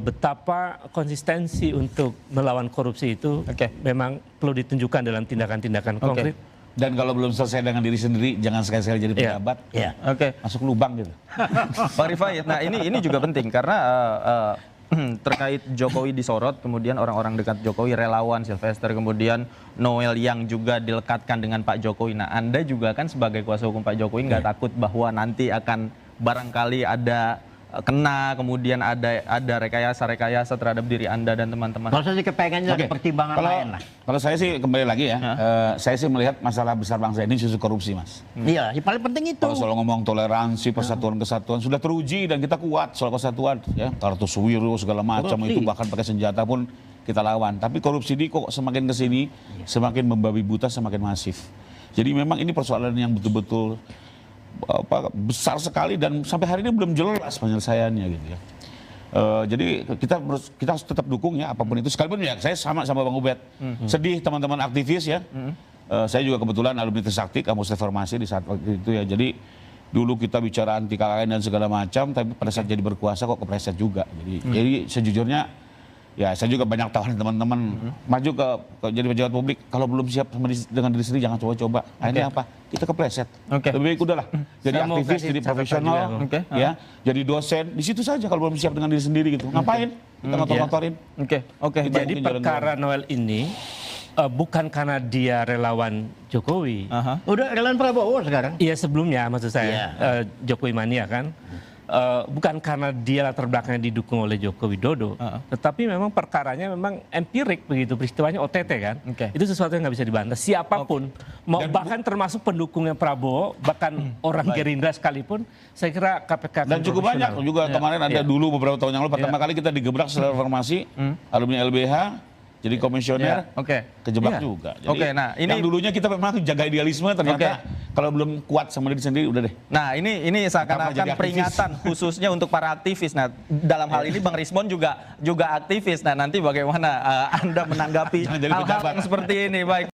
betapa konsistensi untuk melawan korupsi itu memang perlu ditunjukkan dalam tindakan-tindakan konkret. Dan kalau belum selesai dengan diri sendiri, jangan sekali-sekali jadi pejabat. Masuk lubang gitu. Pak Rifai, nah ini juga penting karena terkait Jokowi disorot, kemudian orang-orang dekat Jokowi, relawan Sylvester, kemudian Noel yang juga dilekatkan dengan Pak Jokowi. Nah Anda juga kan sebagai kuasa hukum Pak Jokowi nggak takut bahwa nanti akan barangkali ada kena, kemudian ada rekayasa terhadap diri Anda dan teman-teman. Kalau saya sih kepengennya ada pertimbangan lain lah. Kalau saya sih kembali lagi ya, saya sih melihat masalah besar bangsa ini justru korupsi, Mas. Iya, yang paling penting itu. Kalau soal ngomong toleransi, persatuan, kesatuan sudah teruji dan kita kuat soal kesatuan, ya. Kartosuwiro segala macam itu bahkan pakai senjata pun kita lawan. Tapi korupsi ini kok semakin kesini, semakin membabi buta, semakin masif. Jadi memang ini persoalan yang betul-betul besar sekali dan sampai hari ini belum jelas penyelesaiannya gitu ya. Jadi kita harus tetap dukung ya apapun itu. Sekalipun ya saya sama Bang Ubed. Sedih teman-teman aktivis ya. Saya juga kebetulan alumni Trisakti, kampus reformasi di saat waktu itu ya. Jadi dulu kita bicara anti KKN dan segala macam, tapi pada saat jadi berkuasa kok kepleset juga. Jadi sejujurnya ya saya juga banyak tawaran teman-teman maju ke jadi pejabat publik, kalau belum siap dengan diri sendiri jangan coba-coba. Akhirnya apa? Kita kepleset. Lebih baik udahlah jadi aktivis, jadi profesional, ya, jadi dosen di situ saja kalau belum siap dengan diri sendiri gitu. Ngapain? Kita ngotor-ngotorin. Jadi perkara Noel ini bukan karena dia relawan Jokowi. Udah relawan Prabowo sekarang. Iya sebelumnya maksud saya Jokowi mania kan. bukan karena dia latar belakangnya didukung oleh Joko Widodo, tetapi memang perkaranya memang empirik begitu, peristiwanya OTT kan. Itu sesuatu yang nggak bisa dibantah. Siapapun, mau bahkan termasuk pendukungnya Prabowo, bahkan orang Gerindra sekalipun, saya kira KPK dan cukup banyak juga kemarin ada dulu beberapa tahun yang lalu pertama kali kita digebrak setelah reformasi, alumni LBH. Jadi komisioner, kejebak juga. Jadi nah ini yang dulunya kita memang jaga idealisme, ternyata kalau belum kuat sama diri sendiri udah deh. Nah ini seakan-akan peringatan khususnya untuk para aktivis. Nah dalam hal ini Bang Rismon juga aktivis. Nah nanti bagaimana Anda menanggapi hal-hal yang seperti ini? Baik.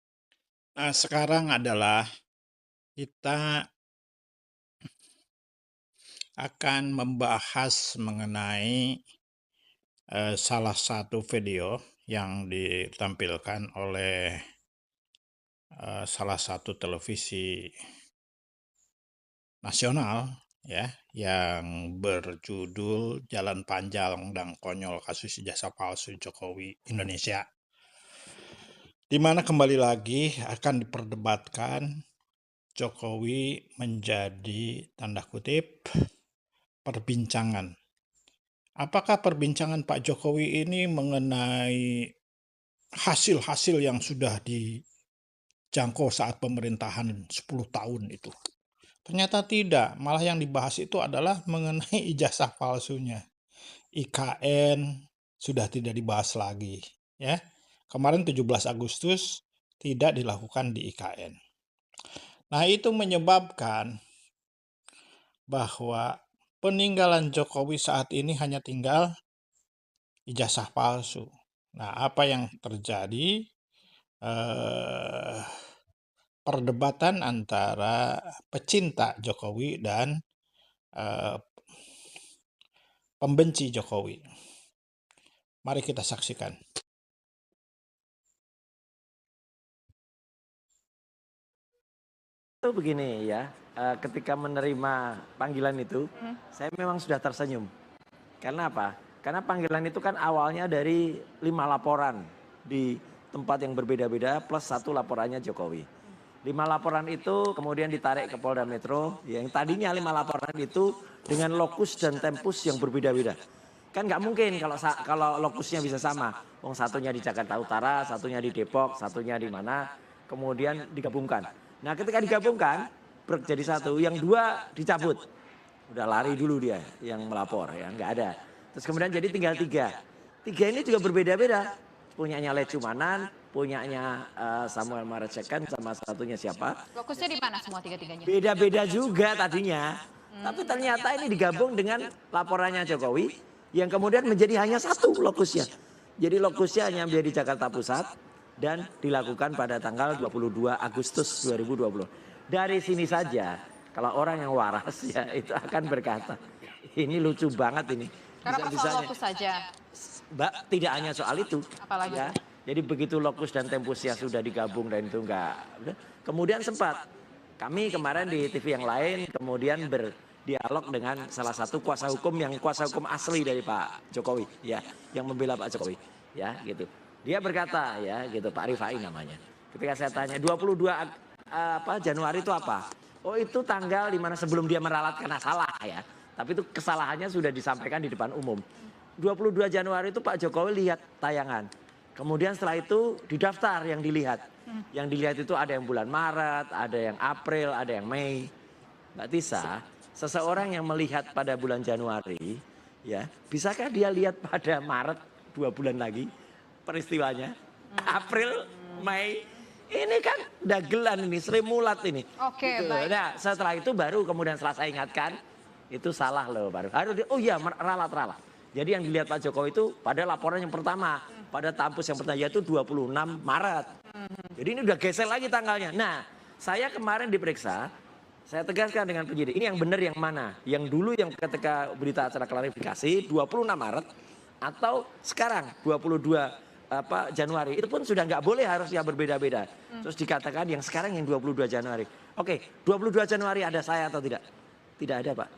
Nah sekarang adalah kita akan membahas mengenai salah satu video yang ditampilkan oleh salah satu televisi nasional ya yang berjudul Jalan Panjang dan Konyol Kasus Ijazah Palsu Jokowi Indonesia, di mana kembali lagi akan diperdebatkan Jokowi menjadi tanda kutip perbincangan. Apakah perbincangan Pak Jokowi ini mengenai hasil-hasil yang sudah dijangkau saat pemerintahan 10 tahun itu? Ternyata tidak, malah yang dibahas itu adalah mengenai ijazah palsunya. IKN sudah tidak dibahas lagi, ya. Kemarin 17 Agustus tidak dilakukan di IKN. Nah, itu menyebabkan bahwa peninggalan Jokowi saat ini hanya tinggal ijazah palsu. Nah, apa yang terjadi? Perdebatan antara pecinta Jokowi dan pembenci Jokowi. Mari kita saksikan. Itu begini ya, ketika menerima panggilan itu, saya memang sudah tersenyum. Karena apa? Karena panggilan itu kan awalnya dari 5 laporan di tempat yang berbeda-beda plus 1 laporannya Jokowi. 5 laporan itu kemudian ditarik ke Polda Metro, yang tadinya 5 laporan itu dengan lokus dan tempus yang berbeda-beda. Kan nggak mungkin kalau lokusnya bisa sama. Satunya di Jakarta Utara, satunya di Depok, satunya di mana, kemudian digabungkan. Nah ketika digabungkan jadi 1, yang 2 dicabut, udah lari dulu dia yang melapor ya, nggak ada. Terus kemudian jadi tinggal 3 ini juga berbeda-beda, punyanya Lecumanan, punyanya Samuel Marecekan, sama satunya siapa? Fokusnya di mana semua 3-3-nya? Beda-beda juga tadinya, tapi ternyata ini digabung dengan laporannya Jokowi yang kemudian menjadi hanya 1 lokusnya. Jadi lokusnya hanya menjadi Jakarta Pusat dan dilakukan pada tanggal 22 Agustus 2020. Dari sini saja, kalau orang yang waras ya itu akan berkata, ini lucu banget ini. Karena persoal lokus saja. Mbak, tidak hanya soal itu. Apalagi? Ya. Jadi begitu lokus dan tempusnya sudah digabung dan itu enggak. Kemudian sempat kami kemarin di TV yang lain kemudian berdialog dengan salah satu kuasa hukum asli dari Pak Jokowi ya, yang membela Pak Jokowi ya gitu. Dia berkata ya gitu, Pak Rifai namanya. Ketika saya tanya 22 Januari itu apa? Oh itu tanggal dimana sebelum dia meralat karena salah ya. Tapi itu kesalahannya sudah disampaikan di depan umum. 22 Januari itu Pak Jokowi lihat tayangan. Kemudian setelah itu didaftar yang dilihat. Yang dilihat itu ada yang bulan Maret, ada yang April, ada yang Mei. Mbak Tisa, seseorang yang melihat pada bulan Januari, ya bisakah dia lihat pada Maret 2 bulan lagi? Peristiwanya April, Mei, ini kan dagelan ini, Sri Mulat ini. Oke, gitu. baik. Nah setelah itu baru kemudian setelah saya ingatkan, itu salah loh baru. Oh iya ralat. Jadi yang dilihat Pak Jokowi itu pada laporan yang pertama, pada tampus yang pertama yaitu 26 Maret. Jadi ini udah geser lagi tanggalnya. Nah saya kemarin diperiksa, saya tegaskan dengan penyidik, ini yang benar yang mana? Yang dulu yang ketika berita acara klarifikasi 26 Maret atau sekarang 22 Januari, itu pun sudah nggak boleh, harusnya berbeda-beda. Terus dikatakan yang sekarang yang 22 Januari. Oke, 22 Januari ada saya atau tidak? Tidak ada Pak.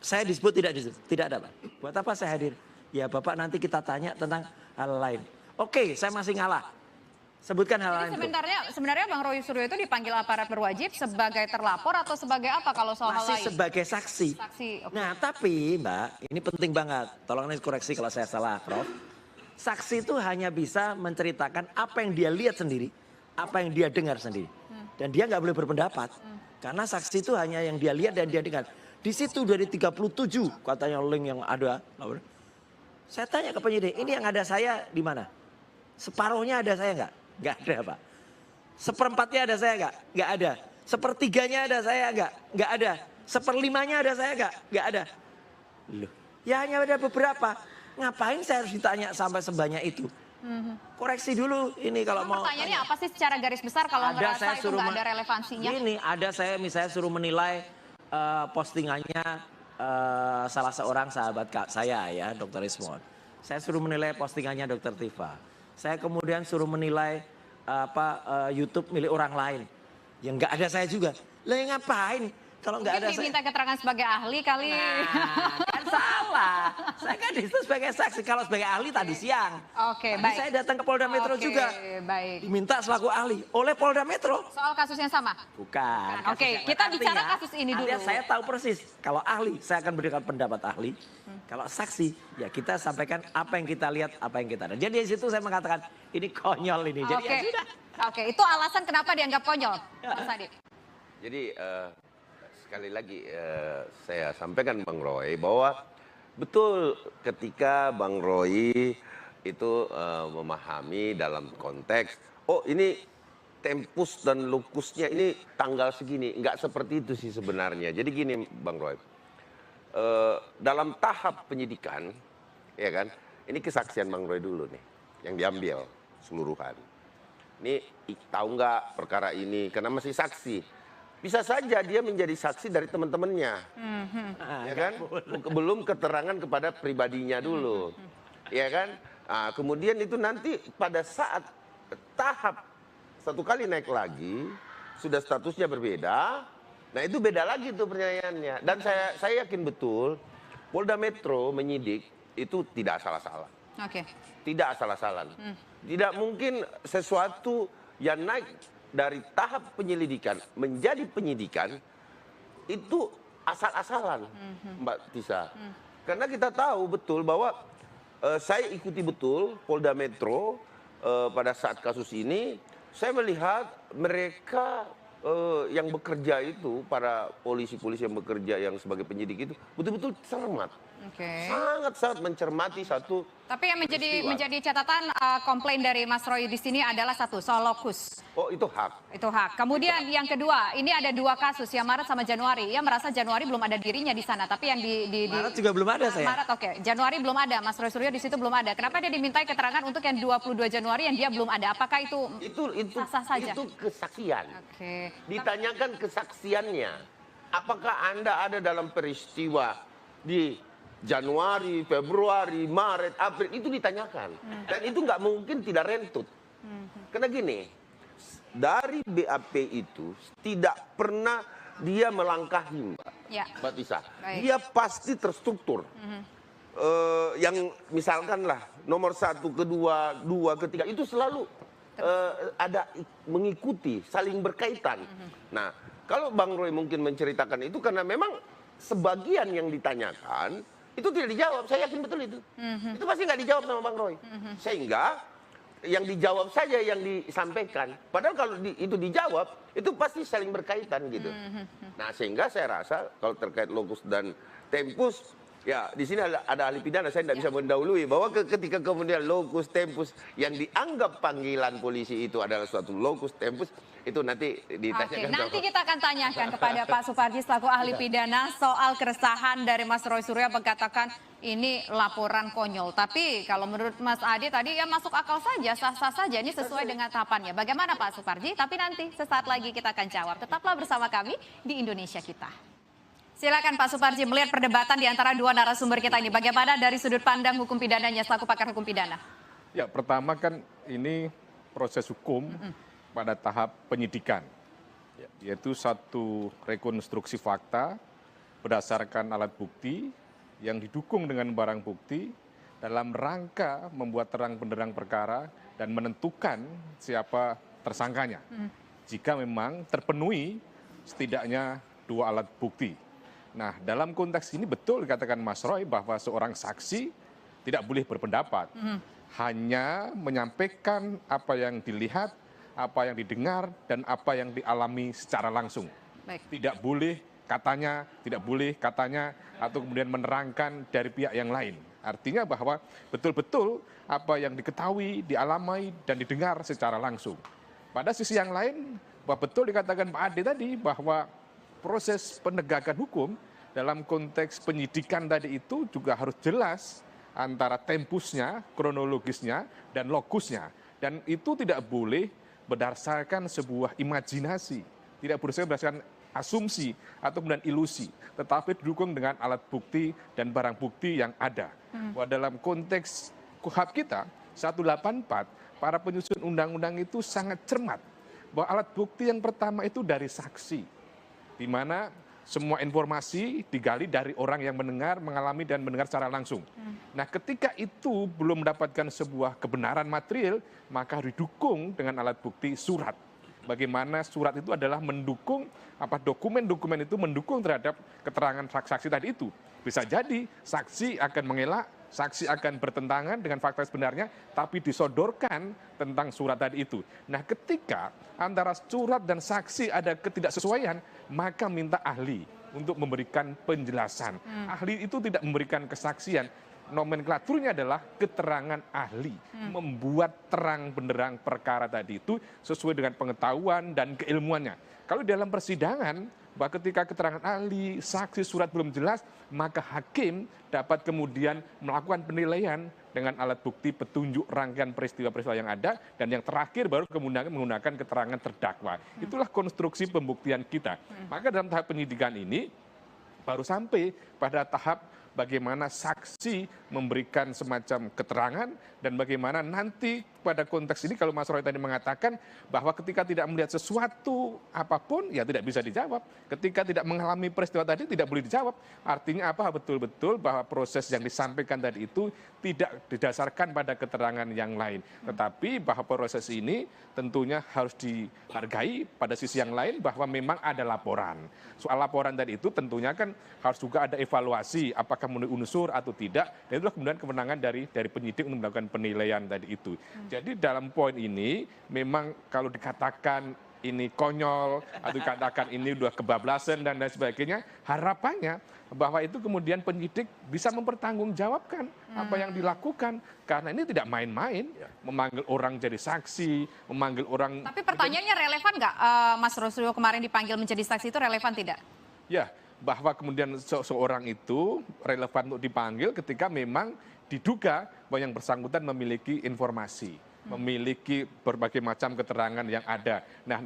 Saya disebut tidak disebut? Tidak ada Pak. Buat apa saya hadir? Ya Bapak nanti kita tanya tentang hal lain. Oke, saya masih ngalah. Sebutkan hal Jadi lain itu. sebenarnya Bang Roy Suryo itu dipanggil aparat berwajib sebagai terlapor atau sebagai apa kalau soal hal Masih lain? sebagai saksi. Saksi. Oke. Nah, tapi Mbak, ini penting banget. Tolong nih koreksi kalau saya salah, Prof. Saksi itu hanya bisa menceritakan apa yang dia lihat sendiri, apa yang dia dengar sendiri. Dan dia nggak boleh berpendapat. Karena saksi itu hanya yang dia lihat dan dia dengar. Di situ dari 37 katanya link yang ada. Saya tanya ke penyidik, ini yang ada saya di mana? Separuhnya ada saya nggak? Nggak ada, Pak. Seperempatnya ada saya nggak? Nggak ada. Sepertiganya ada saya nggak? Nggak ada. Seperlimanya ada saya nggak? Nggak ada. Loh, ya hanya ada beberapa. Ngapain saya harus ditanya sampai sebanyak itu? Koreksi dulu ini kalau mau. Pertanyaannya apa sih secara garis besar kalau ngerasa itu nggak ada relevansinya? Ini ada saya misalnya suruh menilai postingannya salah seorang sahabat saya ya, Dr. Ismon. Saya suruh menilai postingannya Dr. Tifa. Saya kemudian suruh menilai YouTube milik orang lain yang nggak ada saya juga. Lah ngapain kalau nggak ada Mungkin diminta keterangan sebagai ahli kali. Nah, kan salah. Saya kan disitu sebagai saksi. Kalau sebagai ahli tadi siang. Oke, Tadi baik. saya datang ke Polda Metro juga. Baik. Diminta selaku ahli oleh Polda Metro. Soal kasus yang sama? Bukan. Oke, kasus yang kita lain. bicara Artinya, kasus ini dulu. Saya tahu persis. Kalau ahli, saya akan berikan pendapat ahli. Kalau saksi, ya kita sampaikan apa yang kita lihat, apa yang kita ada. Jadi di situ saya mengatakan, ini konyol ini. Jadi ya sudah. Oke, itu alasan kenapa dianggap konyol, Mas Adi? Jadi sekali lagi saya sampaikan Bang Roy bahwa betul ketika Bang Roy itu memahami dalam konteks, oh ini tempus dan lokusnya ini tanggal segini, nggak seperti itu sih sebenarnya. Jadi gini Bang Roy, dalam tahap penyidikan, ya kan, ini kesaksian Bang Roy dulu nih, yang diambil seluruhan. Ini tahu nggak perkara ini, karena masih saksi. Bisa saja dia menjadi saksi dari teman-temannya, ya kan? Belum keterangan kepada pribadinya dulu, ya kan? Nah, kemudian itu nanti pada saat tahap satu kali naik lagi, sudah statusnya berbeda. Nah itu beda lagi tuh pertanyaannya. Dan saya yakin betul Polda Metro menyidik itu tidak salah-salah. Oke. Tidak asal-asalan. Tidak mungkin sesuatu yang naik dari tahap penyelidikan menjadi penyidikan itu asal-asalan, Mbak Tisa. Karena kita tahu betul bahwa saya ikuti betul Polda Metro pada saat kasus ini. Saya melihat mereka yang bekerja itu, para polisi-polisi yang bekerja yang sebagai penyidik itu betul-betul cermat. Sangat-sangat mencermati satu. Tapi yang peristiwa. menjadi catatan komplain dari Mas Roy di sini adalah satu, soal lokus. Oh itu hak. Itu hak. Kemudian yang kedua, ini ada dua kasus, yang Maret sama Januari. Ia merasa Januari belum ada dirinya di sana, tapi yang di Maret juga belum ada saya. Maret oke. Januari belum ada, Mas Roy Suryo di situ belum ada. Kenapa dia dimintai keterangan untuk yang 22 Januari yang dia belum ada? Apakah itu sah-sah saja? Itu kesaksian. Oke. Ditanyakan kesaksiannya. Apakah Anda ada dalam peristiwa di Januari, Februari, Maret, April, itu ditanyakan. Dan itu nggak mungkin tidak rentut. Karena gini, dari BAP itu tidak pernah dia melangkahi, Mbak Tisa. Dia pasti terstruktur. Yang misalkan lah nomor 1, kedua, 2, ketiga, itu selalu ada mengikuti, saling berkaitan. Nah, kalau Bang Roy mungkin menceritakan itu karena memang sebagian yang ditanyakan itu tidak dijawab, saya yakin betul itu. Itu pasti nggak dijawab sama Bang Roy. Sehingga yang dijawab saja yang disampaikan. Padahal kalau itu dijawab, itu pasti saling berkaitan gitu. Nah sehingga saya rasa kalau terkait lokus dan tempus, ya di sini ada ahli pidana, saya tidak bisa mendahului bahwa ketika kemudian lokus tempus yang dianggap panggilan polisi itu adalah suatu lokus tempus, itu nanti ditanyakan. Nanti kita akan tanyakan kepada Pak Suparji selaku ahli pidana soal keresahan dari Mas Roy Suryo mengatakan ini laporan konyol. Tapi kalau menurut Mas Adi tadi ya masuk akal saja, sah-sah saja, ini sesuai dengan tahapannya. Bagaimana Pak Suparji? Tapi nanti sesaat lagi kita akan jawab. Tetaplah bersama kami di Indonesia Kita. Silakan Pak Suparji melihat perdebatan di antara dua narasumber kita ini. Bagaimana dari sudut pandang hukum pidananya selaku pakar hukum pidana? Ya, pertama kan ini proses hukum pada tahap penyidikan, yaitu satu rekonstruksi fakta berdasarkan alat bukti yang didukung dengan barang bukti dalam rangka membuat terang benderang perkara dan menentukan siapa tersangkanya. Jika memang terpenuhi setidaknya 2 alat bukti. Nah, dalam konteks ini betul dikatakan Mas Roy bahwa seorang saksi tidak boleh berpendapat. Hanya menyampaikan apa yang dilihat, apa yang didengar, dan apa yang dialami secara langsung. Baik. Tidak boleh katanya, tidak boleh katanya, atau kemudian menerangkan dari pihak yang lain. Artinya bahwa betul-betul apa yang diketahui, dialami, dan didengar secara langsung. Pada sisi yang lain, bahwa betul dikatakan Pak Ade tadi bahwa proses penegakan hukum dalam konteks penyidikan tadi itu juga harus jelas antara tempusnya, kronologisnya, dan lokusnya. Dan itu tidak boleh berdasarkan sebuah imajinasi, tidak boleh berdasarkan asumsi atau kemudian ilusi, tetapi didukung dengan alat bukti dan barang bukti yang ada. Bahwa dalam konteks KUHP kita 184, para penyusun undang-undang itu sangat cermat bahwa alat bukti yang pertama itu dari saksi, di mana semua informasi digali dari orang yang mendengar, mengalami, dan mendengar secara langsung. Nah, ketika itu belum mendapatkan sebuah kebenaran material, maka didukung dengan alat bukti surat. Bagaimana surat itu adalah mendukung, dokumen-dokumen itu mendukung terhadap keterangan saksi tadi itu. Bisa jadi saksi akan mengelak, saksi akan bertentangan dengan fakta sebenarnya, tapi disodorkan tentang surat tadi itu. Nah, ketika antara surat dan saksi ada ketidaksesuaian, maka minta ahli untuk memberikan penjelasan. Ahli itu tidak memberikan kesaksian, nomenklaturnya adalah keterangan ahli, membuat terang benderang perkara tadi itu sesuai dengan pengetahuan dan keilmuannya. Kalau dalam persidangan, bahwa ketika keterangan ahli, saksi, surat belum jelas, maka hakim dapat kemudian melakukan penilaian dengan alat bukti, petunjuk, rangkaian peristiwa-peristiwa yang ada, dan yang terakhir baru kemudian menggunakan keterangan terdakwa. Itulah konstruksi pembuktian kita. Maka dalam tahap penyidikan ini, baru sampai pada tahap bagaimana saksi memberikan semacam keterangan, dan bagaimana nanti pada konteks ini kalau Mas Roy tadi mengatakan bahwa ketika tidak melihat sesuatu apapun ya tidak bisa dijawab. Ketika tidak mengalami peristiwa tadi tidak boleh dijawab. Artinya apa? Betul-betul bahwa proses yang disampaikan tadi itu tidak didasarkan pada keterangan yang lain. Tetapi bahwa proses ini tentunya harus dihargai pada sisi yang lain bahwa memang ada laporan. Soal laporan tadi itu tentunya kan harus juga ada evaluasi apakah memenuhi unsur atau tidak. Dan itulah kemudian kewenangan dari penyidik untuk melakukan penilaian tadi itu. Jadi dalam poin ini memang kalau dikatakan ini konyol atau dikatakan ini udah kebablasan dan lain sebagainya, harapannya bahwa itu kemudian penyidik bisa mempertanggungjawabkan apa yang dilakukan, karena ini tidak main-main, memanggil orang jadi saksi, memanggil orang. Tapi pertanyaannya relevan nggak, Mas Roslio kemarin dipanggil menjadi saksi itu relevan tidak? Ya, bahwa kemudian seorang itu relevan untuk dipanggil ketika memang diduga bahwa yang bersangkutan memiliki informasi, memiliki berbagai macam keterangan yang ada. Nah,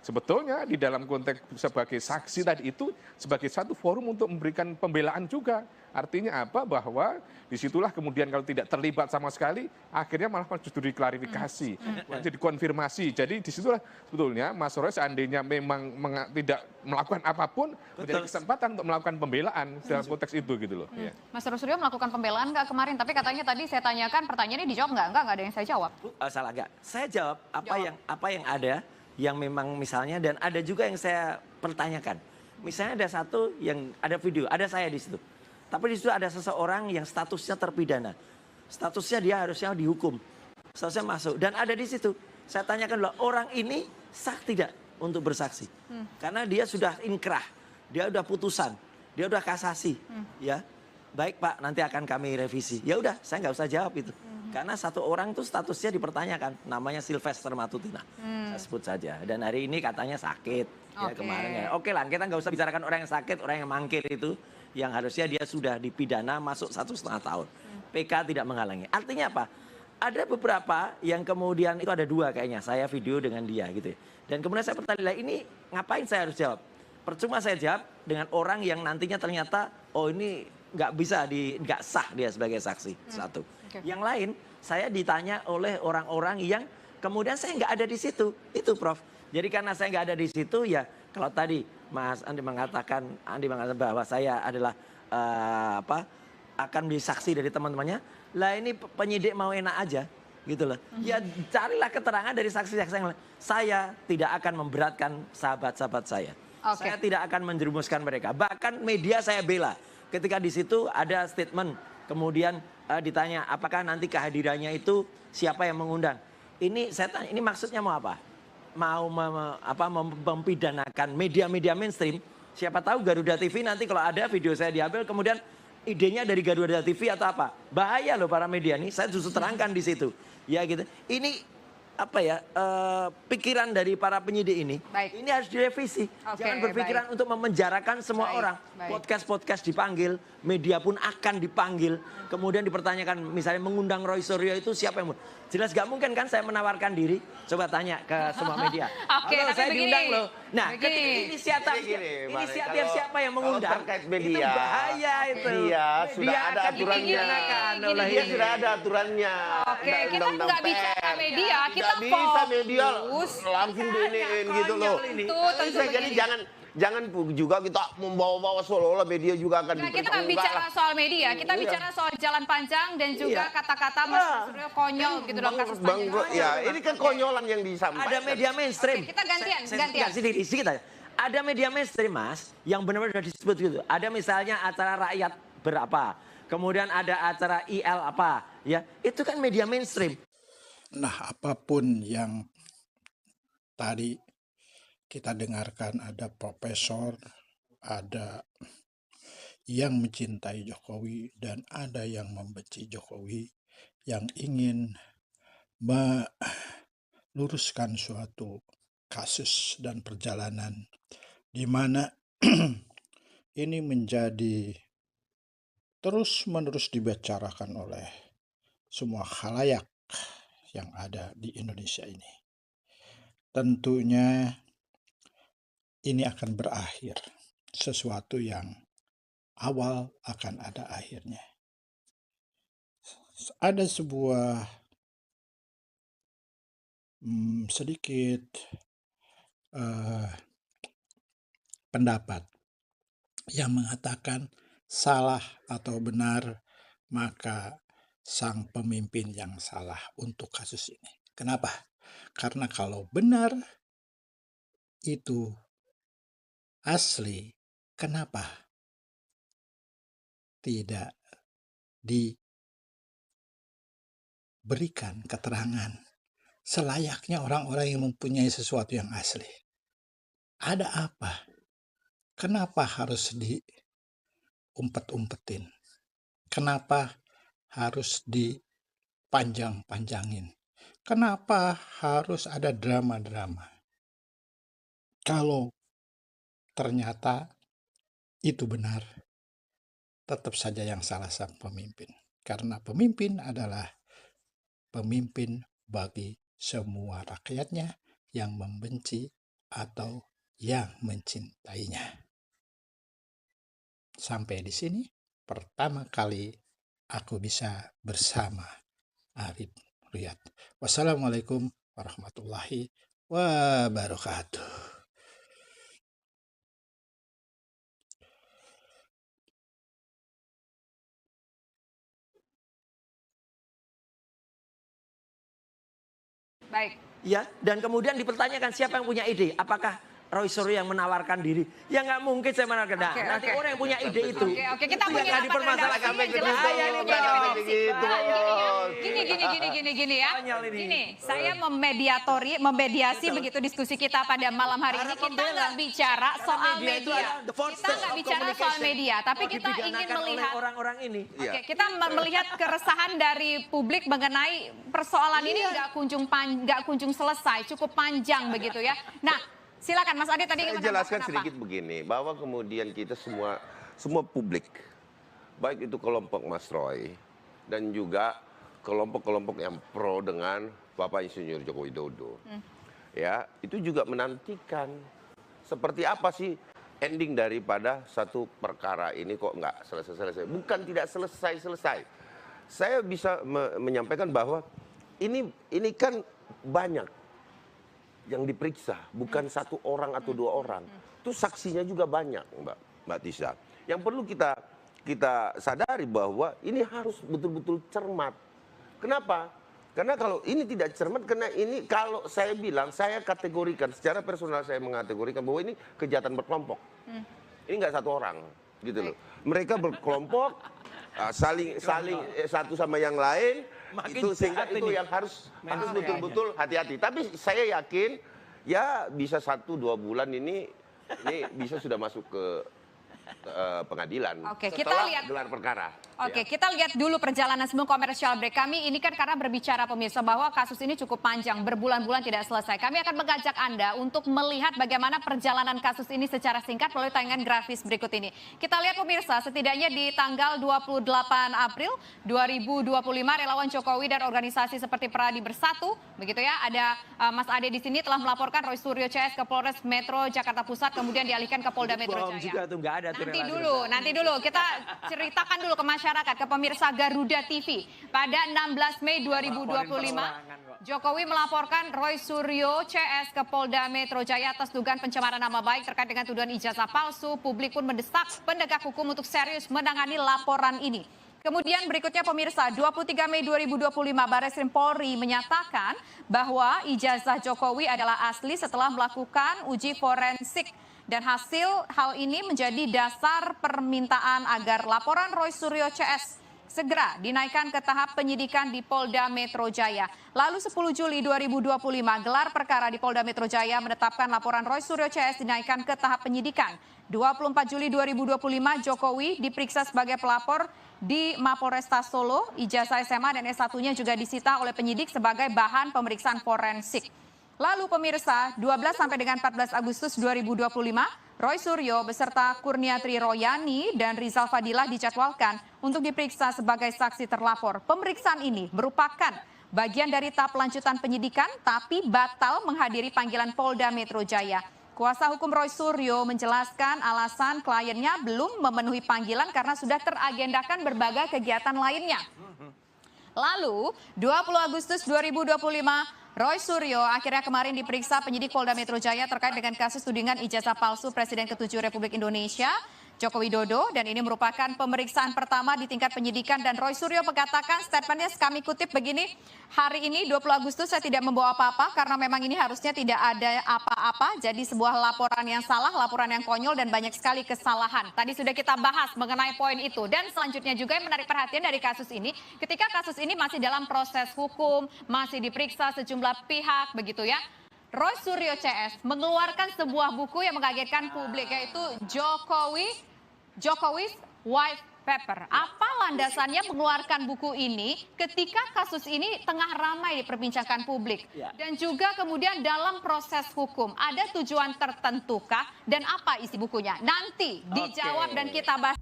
sebetulnya di dalam konteks sebagai saksi tadi itu sebagai satu forum untuk memberikan pembelaan juga. Artinya apa? Bahwa disitulah kemudian kalau tidak terlibat sama sekali, akhirnya malah justru diklarifikasi, jadi konfirmasi. Jadi disitulah sebetulnya Mas Roy seandainya memang tidak melakukan apapun, menjadi kesempatan untuk melakukan pembelaan dalam konteks itu gitu loh. Mas Roslio melakukan pembelaan nggak kemarin? Tapi katanya tadi saya tanyakan pertanyaannya dijawab nggak ada yang saya jawab. Salah nggak? Saya jawab apa yang ada, yang memang misalnya, dan ada juga yang saya pertanyakan. Misalnya ada satu yang ada video, ada saya di situ. Tapi di situ ada seseorang yang statusnya terpidana. Statusnya dia harusnya dihukum. Statusnya masuk. Dan ada di situ. Saya tanyakan loh, orang ini sah tidak untuk bersaksi? Karena dia sudah inkrah. Dia udah putusan. Dia udah kasasi. Ya, baik Pak, nanti akan kami revisi. Ya udah, saya nggak usah jawab itu. Karena satu orang itu statusnya dipertanyakan. Namanya Sylvester Matutina. Saya sebut saja. Dan hari ini katanya sakit. Ya, kemarin ya. Oke lah, kita nggak usah bicarakan orang yang sakit, orang yang mangkir itu. Yang harusnya dia sudah dipidana masuk 1,5 tahun. PK tidak menghalangi. Artinya apa? Ada beberapa yang kemudian, itu ada 2 kayaknya, saya video dengan dia gitu ya. Dan kemudian saya bertanya, ini ngapain saya harus jawab? Percuma saya jawab dengan orang yang nantinya ternyata, oh ini nggak sah dia sebagai saksi. Satu. Yang lain, saya ditanya oleh orang-orang yang kemudian saya nggak ada di situ. Itu Prof. Jadi karena saya nggak ada di situ ya, kalau tadi Mas Andi mengatakan bahwa saya adalah akan menjadi saksi dari teman-temannya, lah ini penyidik mau enak aja gitu loh. Ya carilah keterangan dari saksi-saksi yang lain. Saya tidak akan memberatkan sahabat-sahabat saya. Saya tidak akan menjerumuskan mereka. Bahkan media saya bela. Ketika di situ ada statement, kemudian ditanya apakah nanti kehadirannya itu siapa yang mengundang. Ini saya tanya, ini maksudnya mau apa? Mau mempidanakan media-media mainstream. Siapa tahu Garuda TV nanti kalau ada video saya diambil, kemudian idenya dari Garuda TV atau apa? Bahaya loh para media ini. Saya justru terangkan di situ. Ya gitu. Ini apa ya, pikiran dari para penyidik ini, ini harus direvisi. Jangan berpikiran untuk memenjarakan semua orang. Podcast-podcast dipanggil, media pun akan dipanggil. Kemudian dipertanyakan, misalnya mengundang Roy Suryo itu siapa yang jelas gak mungkin kan saya menawarkan diri. Coba tanya ke semua media. Halo, saya diundang loh. Nah, ketika inisiatif siapa yang mengundang? Terkait media, itu bahaya itu. Media sudah ada aturannya. Media sudah ada aturannya. Oke, kita nggak bicara media, kita bisa media fokus. langsung diiniin gitu loh. Jadi jangan juga kita membawa-bawa seolah-olah media juga akan Nah, kita nggak bicara soal media, kita bicara soal jalan panjang dan juga kata-kata Mas Suryo konyol gitu dalam kasus Panjang. Ya, ini kan konyolan yang disampaikan. Ada media mainstream. Kita gantian. Sedikit aja. Ada media mainstream, Mas, yang benar-benar sudah disebut gitu. Ada misalnya acara rakyat berapa, kemudian ada acara IL apa, ya itu kan media mainstream. Nah, apapun yang tadi kita dengarkan, ada profesor, ada yang mencintai Jokowi, dan ada yang membenci Jokowi, yang ingin meluruskan suatu kasus dan perjalanan di mana ini menjadi terus-menerus dibicarakan oleh semua khalayak yang ada di Indonesia ini. Tentunya ini akan berakhir, sesuatu yang awal akan ada akhirnya. Ada sebuah sedikit pendapat yang mengatakan salah atau benar, maka sang pemimpin yang salah untuk kasus ini. Kenapa? Karena kalau benar itu asli, kenapa tidak diberikan keterangan selayaknya orang-orang yang mempunyai sesuatu yang asli? Ada apa? Kenapa harus diumpet-umpetin? Kenapa harus dipanjang-panjangin? Kenapa harus ada drama-drama? Kalau ternyata itu benar, tetap saja yang salah sang pemimpin. Karena pemimpin adalah pemimpin bagi semua rakyatnya yang membenci atau yang mencintainya. Sampai di sini pertama kali aku bisa bersama Arif Riyad. Wassalamualaikum warahmatullahi wabarakatuh. Baik. Ya, dan kemudian dipertanyakan siapa yang punya ide? Apakah Roy Suryo yang menawarkan diri? Ya nggak mungkin saya menawarkan. Nah, nanti orang yang punya ide itu. Oke, kita itu yang nggak dipermasalahkan. Gini ya. Gini, saya memediasi begitu diskusi kita pada malam hari ini. Kita nggak bicara soal media. Kita nggak bicara soal media, tapi kita ingin melihat orang-orang ini. Oke, kita melihat keresahan dari publik mengenai persoalan ini nggak kunjung selesai, cukup panjang begitu ya. Nah, silakan Mas Ade tadi. Saya jelaskan sedikit begini, bahwa kemudian kita semua publik, baik itu kelompok Mas Roy dan juga kelompok-kelompok yang pro dengan Bapak Insinyur Joko Widodo, ya itu juga menantikan seperti apa sih ending daripada satu perkara ini kok nggak selesai-selesai. Bukan tidak selesai-selesai. Saya bisa menyampaikan bahwa ini kan banyak yang diperiksa, bukan satu orang atau dua orang. Itu saksinya juga banyak, Mbak Tisha. Yang perlu kita kita sadari bahwa ini harus betul-betul cermat. Kenapa? Karena kalau ini tidak cermat, karena ini kalau saya bilang, saya kategorikan, secara personal saya mengategorikan bahwa ini kejahatan berkelompok. Ini nggak satu orang, gitu loh. Mereka berkelompok, saling satu sama yang lain, itu sehingga itu yang harus betul-betul hati-hati. Tapi saya yakin, ya bisa 1-2 bulan ini bisa sudah masuk ke pengadilan. Oke, kita setelah lihat gelar perkara. Oke, kita lihat dulu perjalanan sebelum komersial break. Kami ini kan karena berbicara pemirsa bahwa kasus ini cukup panjang, berbulan-bulan tidak selesai. Kami akan mengajak Anda untuk melihat bagaimana perjalanan kasus ini secara singkat melalui tayangan grafis berikut ini. Kita lihat pemirsa, setidaknya di tanggal 28 April 2025 relawan Jokowi dan organisasi seperti Peradi Bersatu, begitu ya, ada Mas Ade di sini telah melaporkan Roy Suryo CS ke Polres Metro Jakarta Pusat, kemudian dialihkan ke Polda Metro Jaya. Juga tuh nggak ada tuh. Nanti dulu kita ceritakan dulu ke masyarakat, ke pemirsa Garuda TV. Pada 16 Mei 2025, Jokowi melaporkan Roy Suryo CS ke Polda Metro Jaya atas dugaan pencemaran nama baik terkait dengan tuduhan ijazah palsu. Publik pun mendesak penegak hukum untuk serius menangani laporan ini. Kemudian berikutnya pemirsa, 23 Mei 2025 Barreskrim Polri menyatakan bahwa ijazah Jokowi adalah asli setelah melakukan uji forensik. Dan hasil hal ini menjadi dasar permintaan agar laporan Roy Suryo CS segera dinaikkan ke tahap penyidikan di Polda Metro Jaya. Lalu 10 Juli 2025 gelar perkara di Polda Metro Jaya menetapkan laporan Roy Suryo CS dinaikkan ke tahap penyidikan. 24 Juli 2025 Jokowi diperiksa sebagai pelapor di Mapolresta Solo. Ijazah SMA dan S1-nya juga disita oleh penyidik sebagai bahan pemeriksaan forensik. Lalu pemirsa, 12 sampai dengan 14 Agustus 2025, Roy Suryo beserta Kurniatri Royani dan Rizal Fadilah dijadwalkan untuk diperiksa sebagai saksi terlapor. Pemeriksaan ini merupakan bagian dari tahap lanjutan penyidikan, tapi batal menghadiri panggilan Polda Metro Jaya. Kuasa hukum Roy Suryo menjelaskan alasan kliennya belum memenuhi panggilan karena sudah teragendakan berbagai kegiatan lainnya. Lalu, 20 Agustus 2025, Roy Suryo akhirnya kemarin diperiksa penyidik Polda Metro Jaya terkait dengan kasus tudingan ijazah palsu Presiden ke-7 Republik Indonesia, Joko Widodo, dan ini merupakan pemeriksaan pertama di tingkat penyidikan. Dan Roy Suryo mengatakan, statementnya kami kutip begini, hari ini 20 Agustus saya tidak membawa apa-apa karena memang ini harusnya tidak ada apa-apa, jadi sebuah laporan yang salah, laporan yang konyol dan banyak sekali kesalahan. Tadi sudah kita bahas mengenai poin itu. Dan selanjutnya juga yang menarik perhatian dari kasus ini, ketika kasus ini masih dalam proses hukum, masih diperiksa sejumlah pihak, begitu ya. Roy Suryo CS mengeluarkan sebuah buku yang mengagetkan publik, yaitu Jokowi's White Paper. Apa landasannya mengeluarkan buku ini ketika kasus ini tengah ramai diperbincangkan publik? Dan juga kemudian dalam proses hukum, ada tujuan tertentukah dan apa isi bukunya? Nanti dijawab dan kita bahas.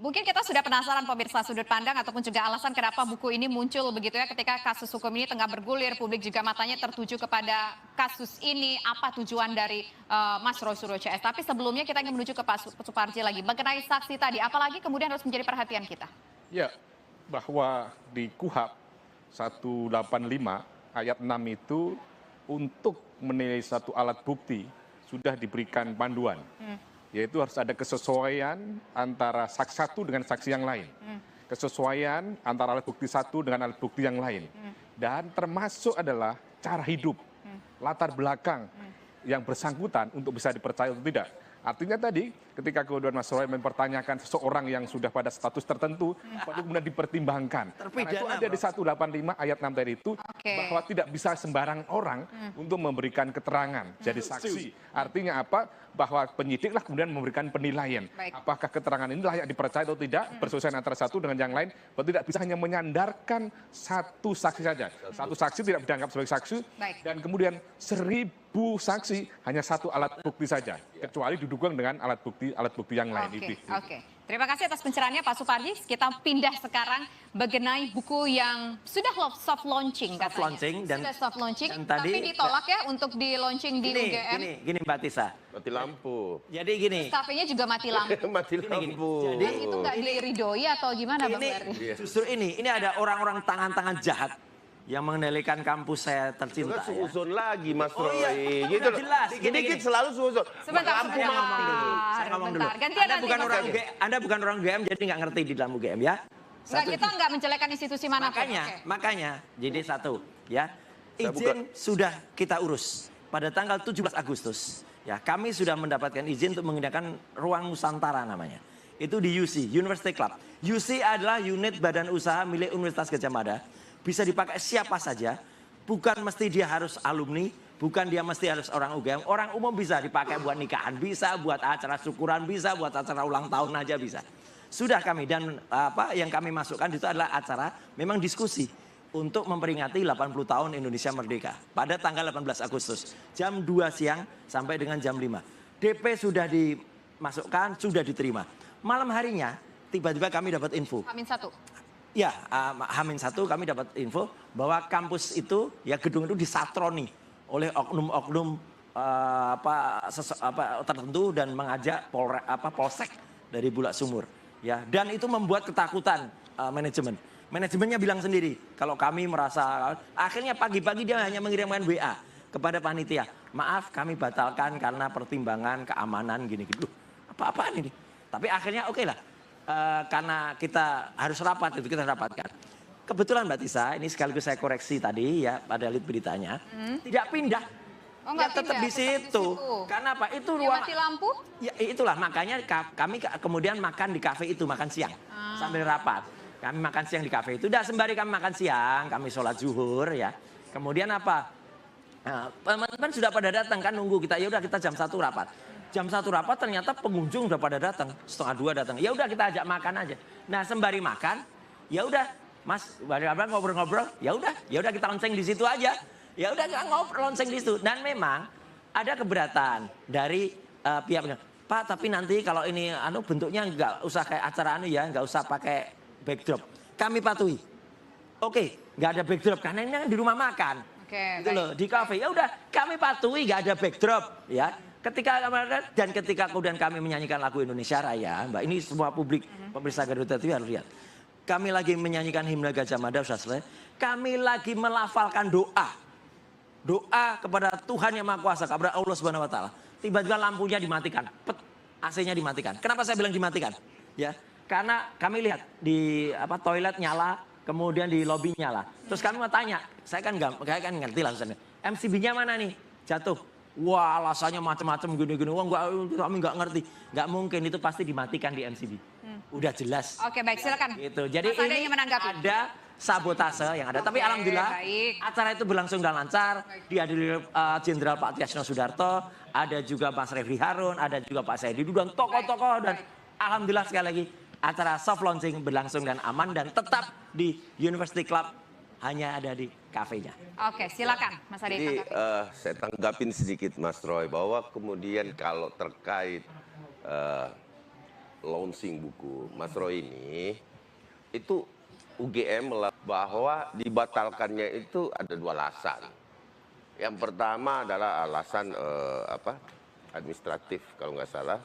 Mungkin kita sudah penasaran pemirsa sudut pandang ataupun juga alasan kenapa buku ini muncul begitu ya ketika kasus hukum ini tengah bergulir, publik juga matanya tertuju kepada kasus ini, apa tujuan dari Mas Roy Suryo CS. Tapi sebelumnya kita ingin menuju ke Pak Suparji lagi mengenai saksi tadi, apalagi kemudian harus menjadi perhatian kita. Ya, bahwa di KUHP 185 ayat 6 itu untuk menilai satu alat bukti sudah diberikan panduan. Yaitu harus ada kesesuaian antara saksi satu dengan saksi yang lain. Kesesuaian antara alat bukti satu dengan alat bukti yang lain. Dan termasuk adalah cara hidup, latar belakang yang bersangkutan untuk bisa dipercaya atau tidak. Artinya tadi ketika kemudian Mas Roy mempertanyakan seseorang yang sudah pada status tertentu, kemudian dipertimbangkan. Karena itu ada di 185 ayat 6 tadi itu, bahwa tidak bisa sembarang orang untuk memberikan keterangan jadi saksi. Artinya apa? Bahwa penyidiklah kemudian memberikan penilaian. Apakah keterangan ini layak dipercaya atau tidak, perselisihan antara satu dengan yang lain, atau tidak bisa hanya menyandarkan satu saksi saja. Satu saksi tidak dianggap sebagai saksi, dan kemudian 1000 saksi hanya satu alat bukti saja, kecuali didukung dengan alat bukti yang lain. Oke. Terima kasih atas pencerahannya Pak Suparji. Kita pindah sekarang mengenai buku yang sudah soft launching katanya. Sudah soft launching, tapi ditolak ya untuk di launching di UGM. Gini Mbak Tisa. Mati lampu. Jadi gini. Stafnya juga mati lampu. Mati lampu. Jadi itu nggak diridoi atau gimana Bang Berni? Justru ini ada orang-orang tangan-tangan jahat yang mengendalikan kampus saya tercinta. Juga suuzon lagi Mas Oh Roy. iya, Gitu loh. jelas. Dikit-dikit selalu suuzon. Sebentar, Saya ngomong dulu. Saya ngomong dulu. Gantian Anda nanti, bukan Mas orang Adi. UGM, Anda bukan orang UGM, jadi nggak ngerti di dalam UGM ya. Enggak, kita nggak menjelekan institusi manapun. Makanya, jadi satu ya, izin sudah kita urus pada tanggal 17 Agustus. Ya, kami sudah mendapatkan izin untuk menggunakan ruang Nusantara namanya. Itu di UC, University Club. UC adalah unit badan usaha milik Universitas Gadjah Mada. Bisa dipakai siapa saja. Bukan mesti dia harus alumni, bukan dia mesti harus orang UGM. Orang umum bisa dipakai buat nikahan, bisa buat acara syukuran, bisa buat acara ulang tahun aja bisa. Sudah kami dan apa yang kami masukkan itu adalah acara memang diskusi untuk memperingati 80 tahun Indonesia Merdeka pada tanggal 18 Agustus jam 2 siang sampai dengan jam 5. DP sudah dimasukkan, sudah diterima. Malam harinya tiba-tiba kami dapat info. H-1. Ya, H-1 kami dapat info bahwa kampus itu, ya gedung itu disatroni oleh oknum-oknum tertentu dan mengajak polsek dari Bulak Sumur. Ya, dan itu membuat ketakutan manajemen. Manajemennya bilang sendiri, kalau kami merasa, akhirnya pagi-pagi dia hanya mengirimkan WA kepada panitia. Maaf, kami batalkan karena pertimbangan keamanan gini-gitu. Apa-apaan ini? Tapi akhirnya oke lah. Karena kita harus rapat, itu kita rapatkan. Kebetulan Mbak Tisa, ini sekaligus saya koreksi tadi ya pada lead beritanya, tidak pindah. Oh, Ya, nggak tetap pindah, di situ. Karena apa? Itu Dia ruang mati lampu? Ya itulah makanya kami kemudian makan di kafe itu, makan siang sambil rapat. Kami makan siang di kafe itu. Udah sembari kami makan siang, kami sholat zuhur ya. Kemudian apa? Nah, teman-teman sudah pada datang kan nunggu kita. Ya udah kita jam 1 rapat. Jam 1 rapat ternyata pengunjung udah pada datang, 1:30 datang. Ya udah kita ajak makan aja. Nah sembari makan, ya udah Mas, ngobrol-ngobrol. Ya udah kita lonceng di situ aja. Ya udah kita ngobrol lonceng di situ. Dan memang ada keberatan dari pihak Pak, tapi nanti kalau ini bentuknya nggak usah kayak acara nggak usah pakai backdrop. Kami patuhi. Oke, nggak ada backdrop karena ini kan di rumah makan. Oke, Gitu loh, di kafe. Ya udah, kami patuhi nggak ada backdrop ya. Ketika kemudian kami menyanyikan lagu Indonesia Raya, Mbak, ini semua publik pemirsa Garuda TV harus lihat. Kami lagi menyanyikan himne Gadjah Mada, sudah selesai. Kami lagi melafalkan doa. Doa kepada Tuhan Yang Maha Kuasa, kepada Allah Subhanahu wa taala. Tiba-tiba lampunya dimatikan, AC-nya dimatikan. Kenapa saya bilang dimatikan? Ya, karena kami lihat di toilet nyala, kemudian di lobi nyala. Terus kami mau tanya, saya kan ngerti lah Ustaz. MCB-nya mana nih? Jatuh. Wah, alasannya macam-macam gini-gini. Wah, kami nggak ngerti. Nggak mungkin, itu pasti dimatikan di MCB. Udah jelas. Oke, baik, silakan. Gitu. Jadi Mas Ade ini ingin menanggapi. ada sabotase yang ada. Tapi alhamdulillah acara itu berlangsung dengan lancar. Dihadiri Jenderal Pak Tiasno Sudarto, ada juga Mas Refli Harun, ada juga Pak Saidi Dudu, dan tokoh-tokoh, dan alhamdulillah sekali lagi acara soft launching berlangsung dan aman dan tetap di University Club, hanya ada di kafenya. Oke, silakan Mas Ade. Jadi saya tanggapin sedikit Mas Roy, bahwa kemudian kalau terkait launching buku Mas Roy ini, itu UGM bahwa dibatalkannya itu ada 2 alasan. Yang pertama adalah alasan administratif kalau nggak salah,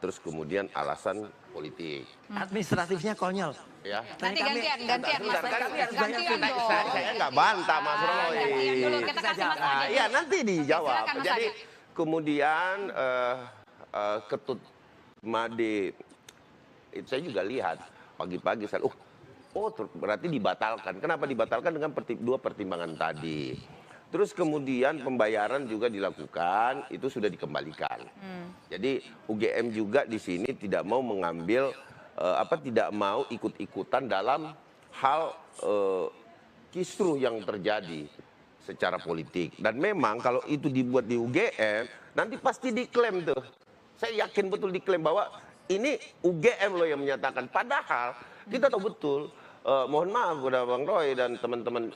terus kemudian alasan politik. Administratifnya konyol. Ya. Nanti gantian Mas. Gantian dong. Saya nggak bantah Mas Roy. Gantian dulu, kita kasih Mas Ade. Iya, nanti dijawab. Silakan, Mas Jadi Ade. kemudian Ketut Made itu saya juga lihat pagi-pagi saya, berarti dibatalkan. Kenapa dibatalkan? Dengan 2 pertimbangan tadi. Terus kemudian pembayaran juga dilakukan, itu sudah dikembalikan. Jadi UGM juga di sini tidak mau mengambil tidak mau ikut-ikutan dalam hal kisruh yang terjadi secara politik. Dan memang kalau itu dibuat di UGM, nanti pasti diklaim tuh. Saya yakin betul diklaim bahwa ini UGM loh yang menyatakan. Padahal kita tahu betul, mohon maaf kepada Bang Roy dan teman-teman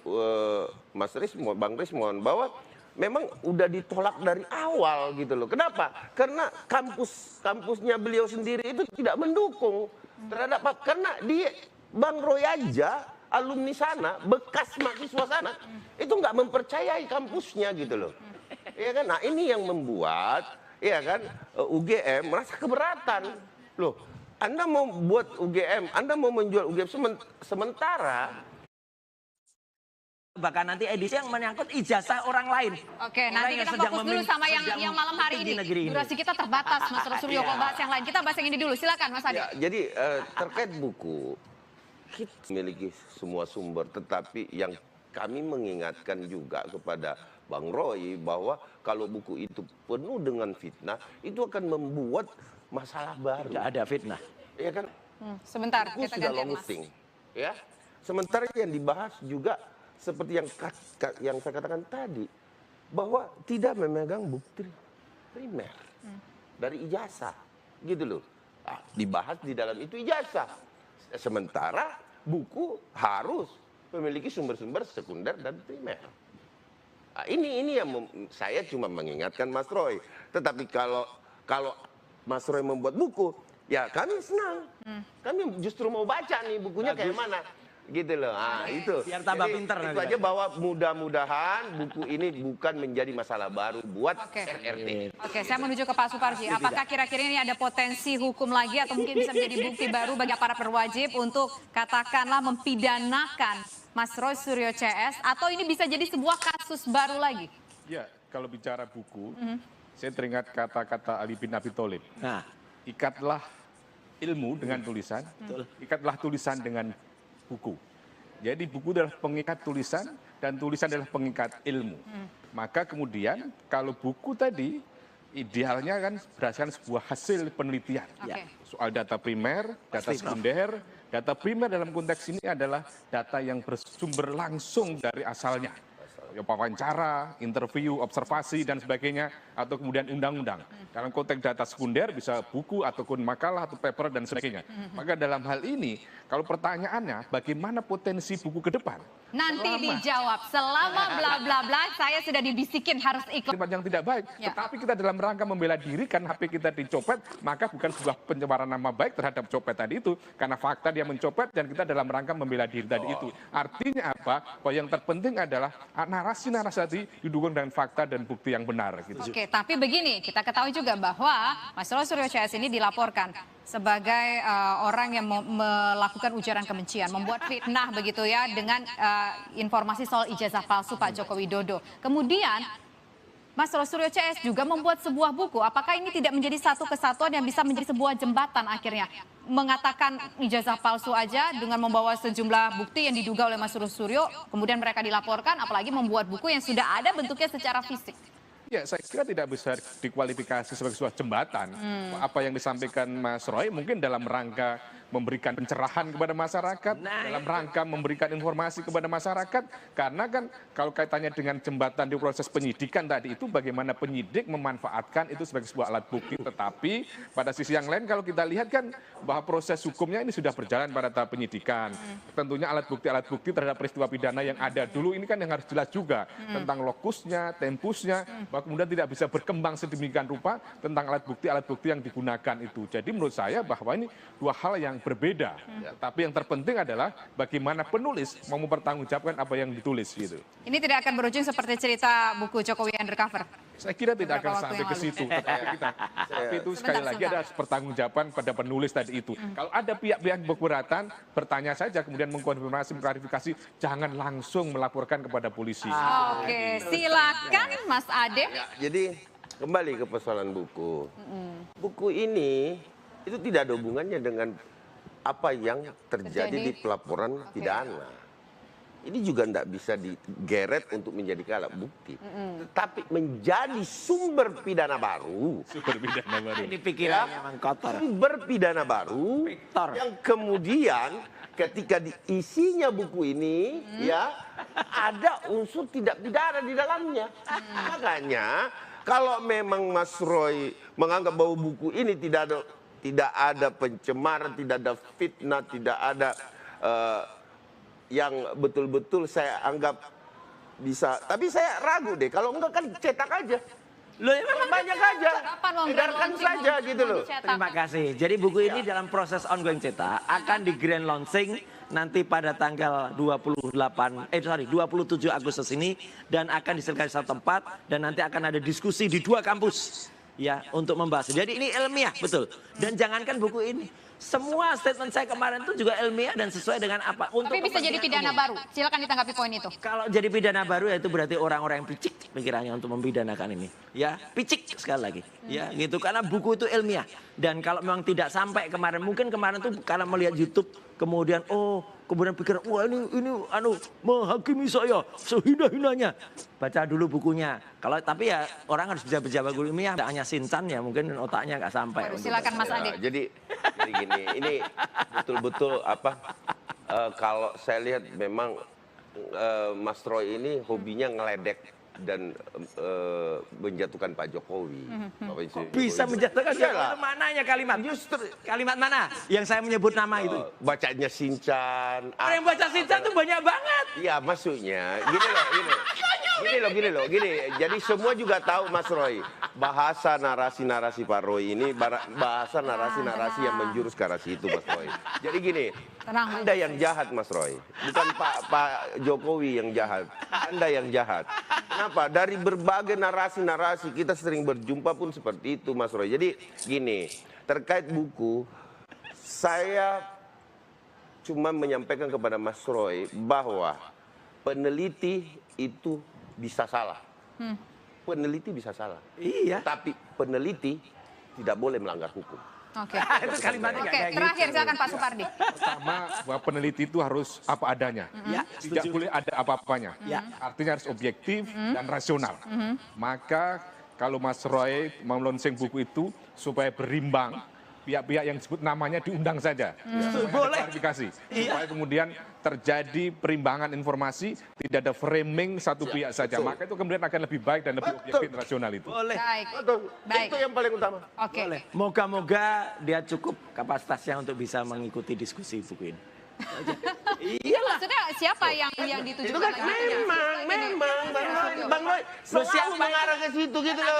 Mas Rismon, Bang Rismon, bahwa memang udah ditolak dari awal gitu loh. Kenapa? Karena kampusnya beliau sendiri itu tidak mendukung terhadap, karena dia Bang Roy aja alumni sana, bekas mahasiswa sana, itu nggak mempercayai kampusnya gitu loh. Ya kan? Nah ini yang membuat, ya kan, UGM merasa keberatan. Loh, Anda mau buat UGM, Anda mau menjual UGM sementara bahkan nanti edisi yang menyangkut ijazah orang lain. Oke, Orang nanti yang kita sedang fokus dulu sama sedang yang malam hari di ini. negeri ini. Durasi kita terbatas, Mas Suryo. Kalau bahas yang lain, kita bahas yang ini dulu. Silakan, Mas Ade. Ya, jadi terkait buku, kita memiliki semua sumber, tetapi yang kami mengingatkan juga kepada Bang Roy bahwa kalau buku itu penuh dengan fitnah, itu akan membuat masalah baru. Tidak ada fitnah. Ya kan? Sebentar, Buku kita sudah gantian, long Mas. listing, ya. Sementara yang dibahas juga seperti yang saya katakan tadi, bahwa tidak memegang bukti primer dari ijazah, gitu loh. Nah, dibahas di dalam itu ijazah. Sementara buku harus memiliki sumber-sumber sekunder dan primer. Nah, ini yang saya cuma mengingatkan Mas Roy. Tetapi kalau Mas Roy membuat buku, ya kami senang. Kami justru mau baca nih bukunya kayak mana. Gitu loh. Nah, itu. Biar tambah Jadi, pinter itu nanti. aja bahwa mudah-mudahan buku ini bukan menjadi masalah baru buat RRT. Oke, saya menuju ke Pak Suparji. Apakah kira-kira ini ada potensi hukum lagi atau mungkin bisa menjadi bukti baru bagi para berwajib untuk katakanlah mempidanakan Mas Roy Suryo CS, atau ini bisa jadi sebuah kasus baru lagi? Ya, kalau bicara buku, saya teringat kata-kata Ali bin Abi Thalib. Nah, Ikatlah ilmu dengan tulisan, ikatlah tulisan dengan buku. Jadi buku adalah pengikat tulisan dan tulisan adalah pengikat ilmu. Maka kemudian kalau buku tadi idealnya kan berdasarkan sebuah hasil penelitian. Soal data primer, data sekunder. Data primer dalam konteks ini adalah data yang bersumber langsung dari asalnya. Wawancara, interview, observasi, dan sebagainya, atau kemudian undang-undang. Dalam konteks data sekunder bisa buku, ataupun makalah, atau paper, dan sebagainya. Maka dalam hal ini, kalau pertanyaannya bagaimana potensi buku ke depan? Nanti dijawab. Selama bla bla bla, saya sudah dibisikin harus ikut. Yang tidak baik, tetapi kita dalam rangka membela diri kan HP kita dicopet, maka bukan sebuah pencemaran nama baik terhadap copet tadi itu, karena fakta dia mencopet dan kita dalam rangka membela diri tadi itu. Artinya apa? Bahwa yang terpenting adalah narasi-narasi tadi didukung dengan fakta dan bukti yang benar. Gitu. Oke, tapi begini, kita ketahui juga bahwa Mas Roy Suryo CS ini dilaporkan sebagai orang yang melakukan ujaran kebencian, membuat fitnah begitu ya dengan informasi soal ijazah palsu Pak Joko Widodo. Kemudian Mas Roy Suryo CS juga membuat sebuah buku. Apakah ini tidak menjadi satu kesatuan yang bisa menjadi sebuah jembatan akhirnya? Mengatakan ijazah palsu aja dengan membawa sejumlah bukti yang diduga oleh Mas Roy Suryo, kemudian mereka dilaporkan, apalagi membuat buku yang sudah ada bentuknya secara fisik. Ya, saya kira tidak bisa dikualifikasi sebagai sebuah jembatan. Apa yang disampaikan Mas Roy mungkin dalam rangka memberikan pencerahan kepada masyarakat, dalam rangka memberikan informasi kepada masyarakat. Karena kan kalau kaitannya dengan jembatan di proses penyidikan tadi itu bagaimana penyidik memanfaatkan itu sebagai sebuah alat bukti. Tetapi pada sisi yang lain kalau kita lihat kan bahwa proses hukumnya ini sudah berjalan pada tahap penyidikan. Tentunya alat bukti terhadap peristiwa pidana yang ada dulu ini kan yang harus jelas juga. Tentang lokusnya, tempusnya, bahwa kemudian tidak bisa berkembang sedemikian rupa tentang alat bukti yang digunakan itu. Jadi menurut saya bahwa ini dua hal yang berbeda. Tapi yang terpenting adalah bagaimana penulis mau mempertanggungjawabkan apa yang ditulis gitu. Ini tidak akan berujung seperti cerita buku Jokowi Undercover. Saya kira tidak akan sampai ke situ. Tapi itu sekali lagi ada pertanggungjawaban pada penulis tadi itu. Kalau ada pihak-pihak berkeberatan, bertanya saja kemudian mengkonfirmasi, mengklarifikasi, jangan langsung melaporkan kepada polisi. Oke, silakan Mas Ade. Ya, jadi kembali ke persoalan buku. Buku ini itu tidak ada hubungannya dengan apa yang terjadi di pelaporan pidana. Ini juga tidak bisa digeret untuk menjadi alat bukti. Tetapi menjadi sumber pidana baru. Sumber pidana baru. Ini pikirannya memang kotor. Sumber pidana baru yang kemudian ketika isinya buku ini ya ada unsur tidak pidana di dalamnya. Makanya kalau memang Mas Roy menganggap bahwa buku ini tidak ada pencemaran, tidak ada fitnah, tidak ada yang betul-betul saya anggap bisa. Tapi saya ragu deh, kalau enggak kan cetak aja. Loh, ya memang banyak aja. Edarkan saja gitu loh. Terima kasih. Jadi buku ini dalam proses ongoing cetak akan di grand launching nanti pada tanggal 27 Agustus ini dan akan diselenggarakan di satu tempat dan nanti akan ada diskusi di 2 kampus. ya untuk membahas. Jadi ini ilmiah betul. Dan jangankan buku ini, semua statement saya kemarin itu juga ilmiah dan sesuai dengan apa. Untuk Tapi bisa jadi pidana baru. Silakan ditanggapi poin itu. Kalau jadi pidana baru ya itu berarti orang-orang yang picik pikirannya untuk mempidanakan ini. Ya, picik sekali lagi. Ya, gitu. Karena buku itu ilmiah. Dan kalau memang tidak sampai kemarin, mungkin kemarin tuh karena melihat YouTube, kemudian kemudian pikir, wah ini menghakimi saya sehina-hinanya. Baca dulu bukunya. Tapi ya orang harus bisa baca buku ilmiah. Tidak hanya Sincan ya, mungkin otaknya nggak sampai. Silakan Mas Ade. Jadi gini, ini betul-betul kalau saya lihat memang Mas Roy ini hobinya ngeledek dan menjatuhkan Pak Jokowi. Bisa menjatuhkan Jokowi? Mananya kalimat? Justru kalimat mana yang saya menyebut nama itu? Bacanya Sincan. Orang yang baca Sincan tuh banyak banget. Iya, maksudnya gini loh. Jadi semua juga tahu Mas Roy, bahasa narasi-narasi Pak Roy ini bahasa narasi-narasi yang menjurus ke arah situ, Mas Roy. Jadi gini, Anda yang jahat, Mas Roy, bukan Pak Jokowi yang jahat. Anda yang jahat. Kenapa? Dari berbagai narasi-narasi kita sering berjumpa pun seperti itu, Mas Roy. Jadi gini, terkait buku, saya cuma menyampaikan kepada Mas Roy bahwa peneliti itu bisa salah. Peneliti bisa salah. Iya. Tapi peneliti tidak boleh melanggar hukum. Oke. Itu kalimatnya Oke, kayak terakhir gitu. silakan Pak Supardi. Pertama, bahwa peneliti itu harus apa adanya. Ya, Tidak setuju. boleh ada apa-apanya. Ya. Artinya harus objektif dan rasional. Maka kalau Mas Roy melonsing buku itu supaya berimbang, pihak-pihak yang disebut namanya diundang saja. Supaya Boleh. ada klarifikasi. Supaya kemudian terjadi perimbangan informasi, tidak ada framing satu pihak saja. Maka itu kemudian akan lebih baik dan lebih objektif dan rasional itu. Boleh. Baik. Betul. Baik. Itu yang paling utama. Oke. Boleh. Moga-moga dia cukup kapasitasnya untuk bisa mengikuti diskusi buku ini. Iyalah. Maksudnya siapa yang ditujukan? Itu kan lagi? memang Bang Roy selalu mengarah ke situ gitu loh.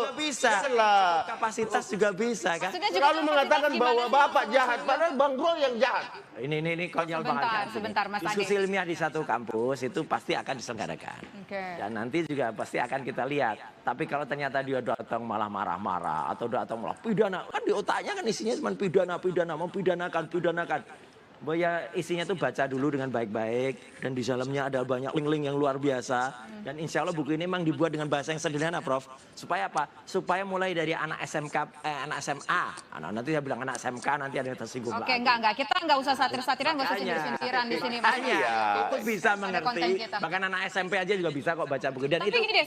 Juga bisa. Iyalah. Kapasitas juga bisa kan. Maksudnya juga Selalu mengatakan kapasitas bahwa gimana Bapak sih? jahat, padahal Bang Roy yang jahat. Ini konyol banget. Sebentar, Mas Ade. Diskusi ilmiah di satu kampus itu pasti akan diselenggarakan. Oke. Dan nanti juga pasti akan kita lihat. Tapi kalau ternyata dia datang malah marah-marah atau datang malah pidana, kan di otaknya kan isinya cuma pidana, mempidanakan. Bahwa isinya tuh baca dulu dengan baik-baik dan di dalamnya ada banyak link-link yang luar biasa dan insya Allah buku ini memang dibuat dengan bahasa yang sederhana, Prof. Supaya apa? Supaya mulai dari anak SMK, anak SMA, nanti saya bilang anak SMK nanti ada yang tersinggung. Oke, enggak. Kita enggak usah satir-satiran, enggak usah sindir-sindiran di sini. Mas. Itu bisa Ada mengerti. konten kita. Bahkan anak SMP aja juga bisa kok baca buku. Dan Tapi itu gini deh,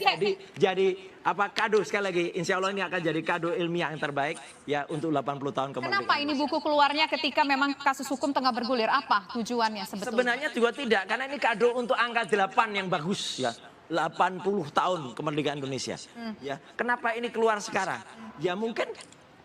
jadi apa kado sekali lagi. Insya Allah ini akan jadi kado ilmiah yang terbaik ya untuk 80 tahun kemerdekaan. Kenapa ini buku keluarnya ketika memang kasus hukum tengah bergulir? Apa tujuannya sebetulnya? Sebenarnya juga tidak, karena ini kado untuk angka 8 yang bagus ya. 80 tahun kemerdekaan Indonesia. Ya, kenapa ini keluar sekarang? Ya mungkin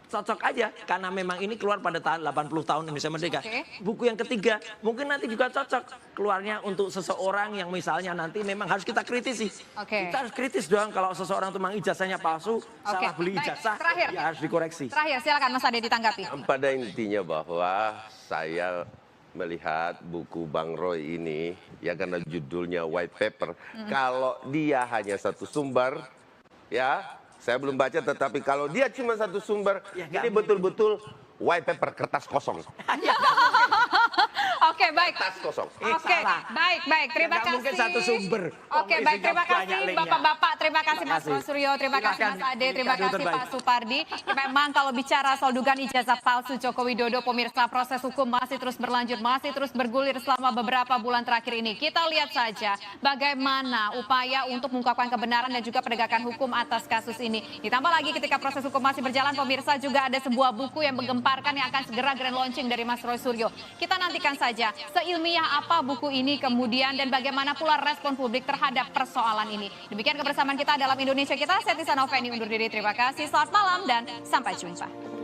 cocok aja karena memang ini keluar pada tahun 80 tahun Indonesia Merdeka. Buku yang ketiga mungkin nanti juga cocok keluarnya untuk seseorang yang misalnya nanti memang harus kita kritisi. Kita harus kritis dong kalau seseorang itu memang ijazahnya palsu, salah beli ijazah, Terakhir. ya harus dikoreksi. Terakhir, silakan Mas Ade ditanggapi. Pada intinya bahwa saya melihat buku Bang Roy ini, ya karena judulnya white paper, kalau dia hanya satu sumber, ya saya belum baca, tetapi kalau dia cuma satu sumber, ini betul-betul white paper, kertas kosong. Oke, baik. Kertas kosong. Oke, baik. Terima Nggak kasih. mungkin satu sumber. Oke, baik. Terima kasih Bapak-bapak. Terima kasih Mas Terima kasih. Suryo. Terima kasih Mas Ade. Terima Kado kasih terbaik. Pak Supardi. Memang kalau bicara soal dugaan ijazah palsu Joko Widodo, pemirsa, proses hukum masih terus berlanjut, masih terus bergulir selama beberapa bulan terakhir ini. Kita lihat saja bagaimana upaya untuk mengungkapkan kebenaran dan juga penegakan hukum atas kasus ini. Ditambah lagi ketika proses hukum masih berjalan, pemirsa, juga ada sebuah buku yang menggemparkan yang akan segera grand launching dari Mas Roy Suryo. Kita nantikan saja seilmiah apa buku ini kemudian dan bagaimana pula respon publik terhadap persoalan ini. Demikian kebersamaan kita dalam Indonesia Kita. Saya Tisa Noveni undur diri. Terima kasih. Selamat malam dan sampai jumpa.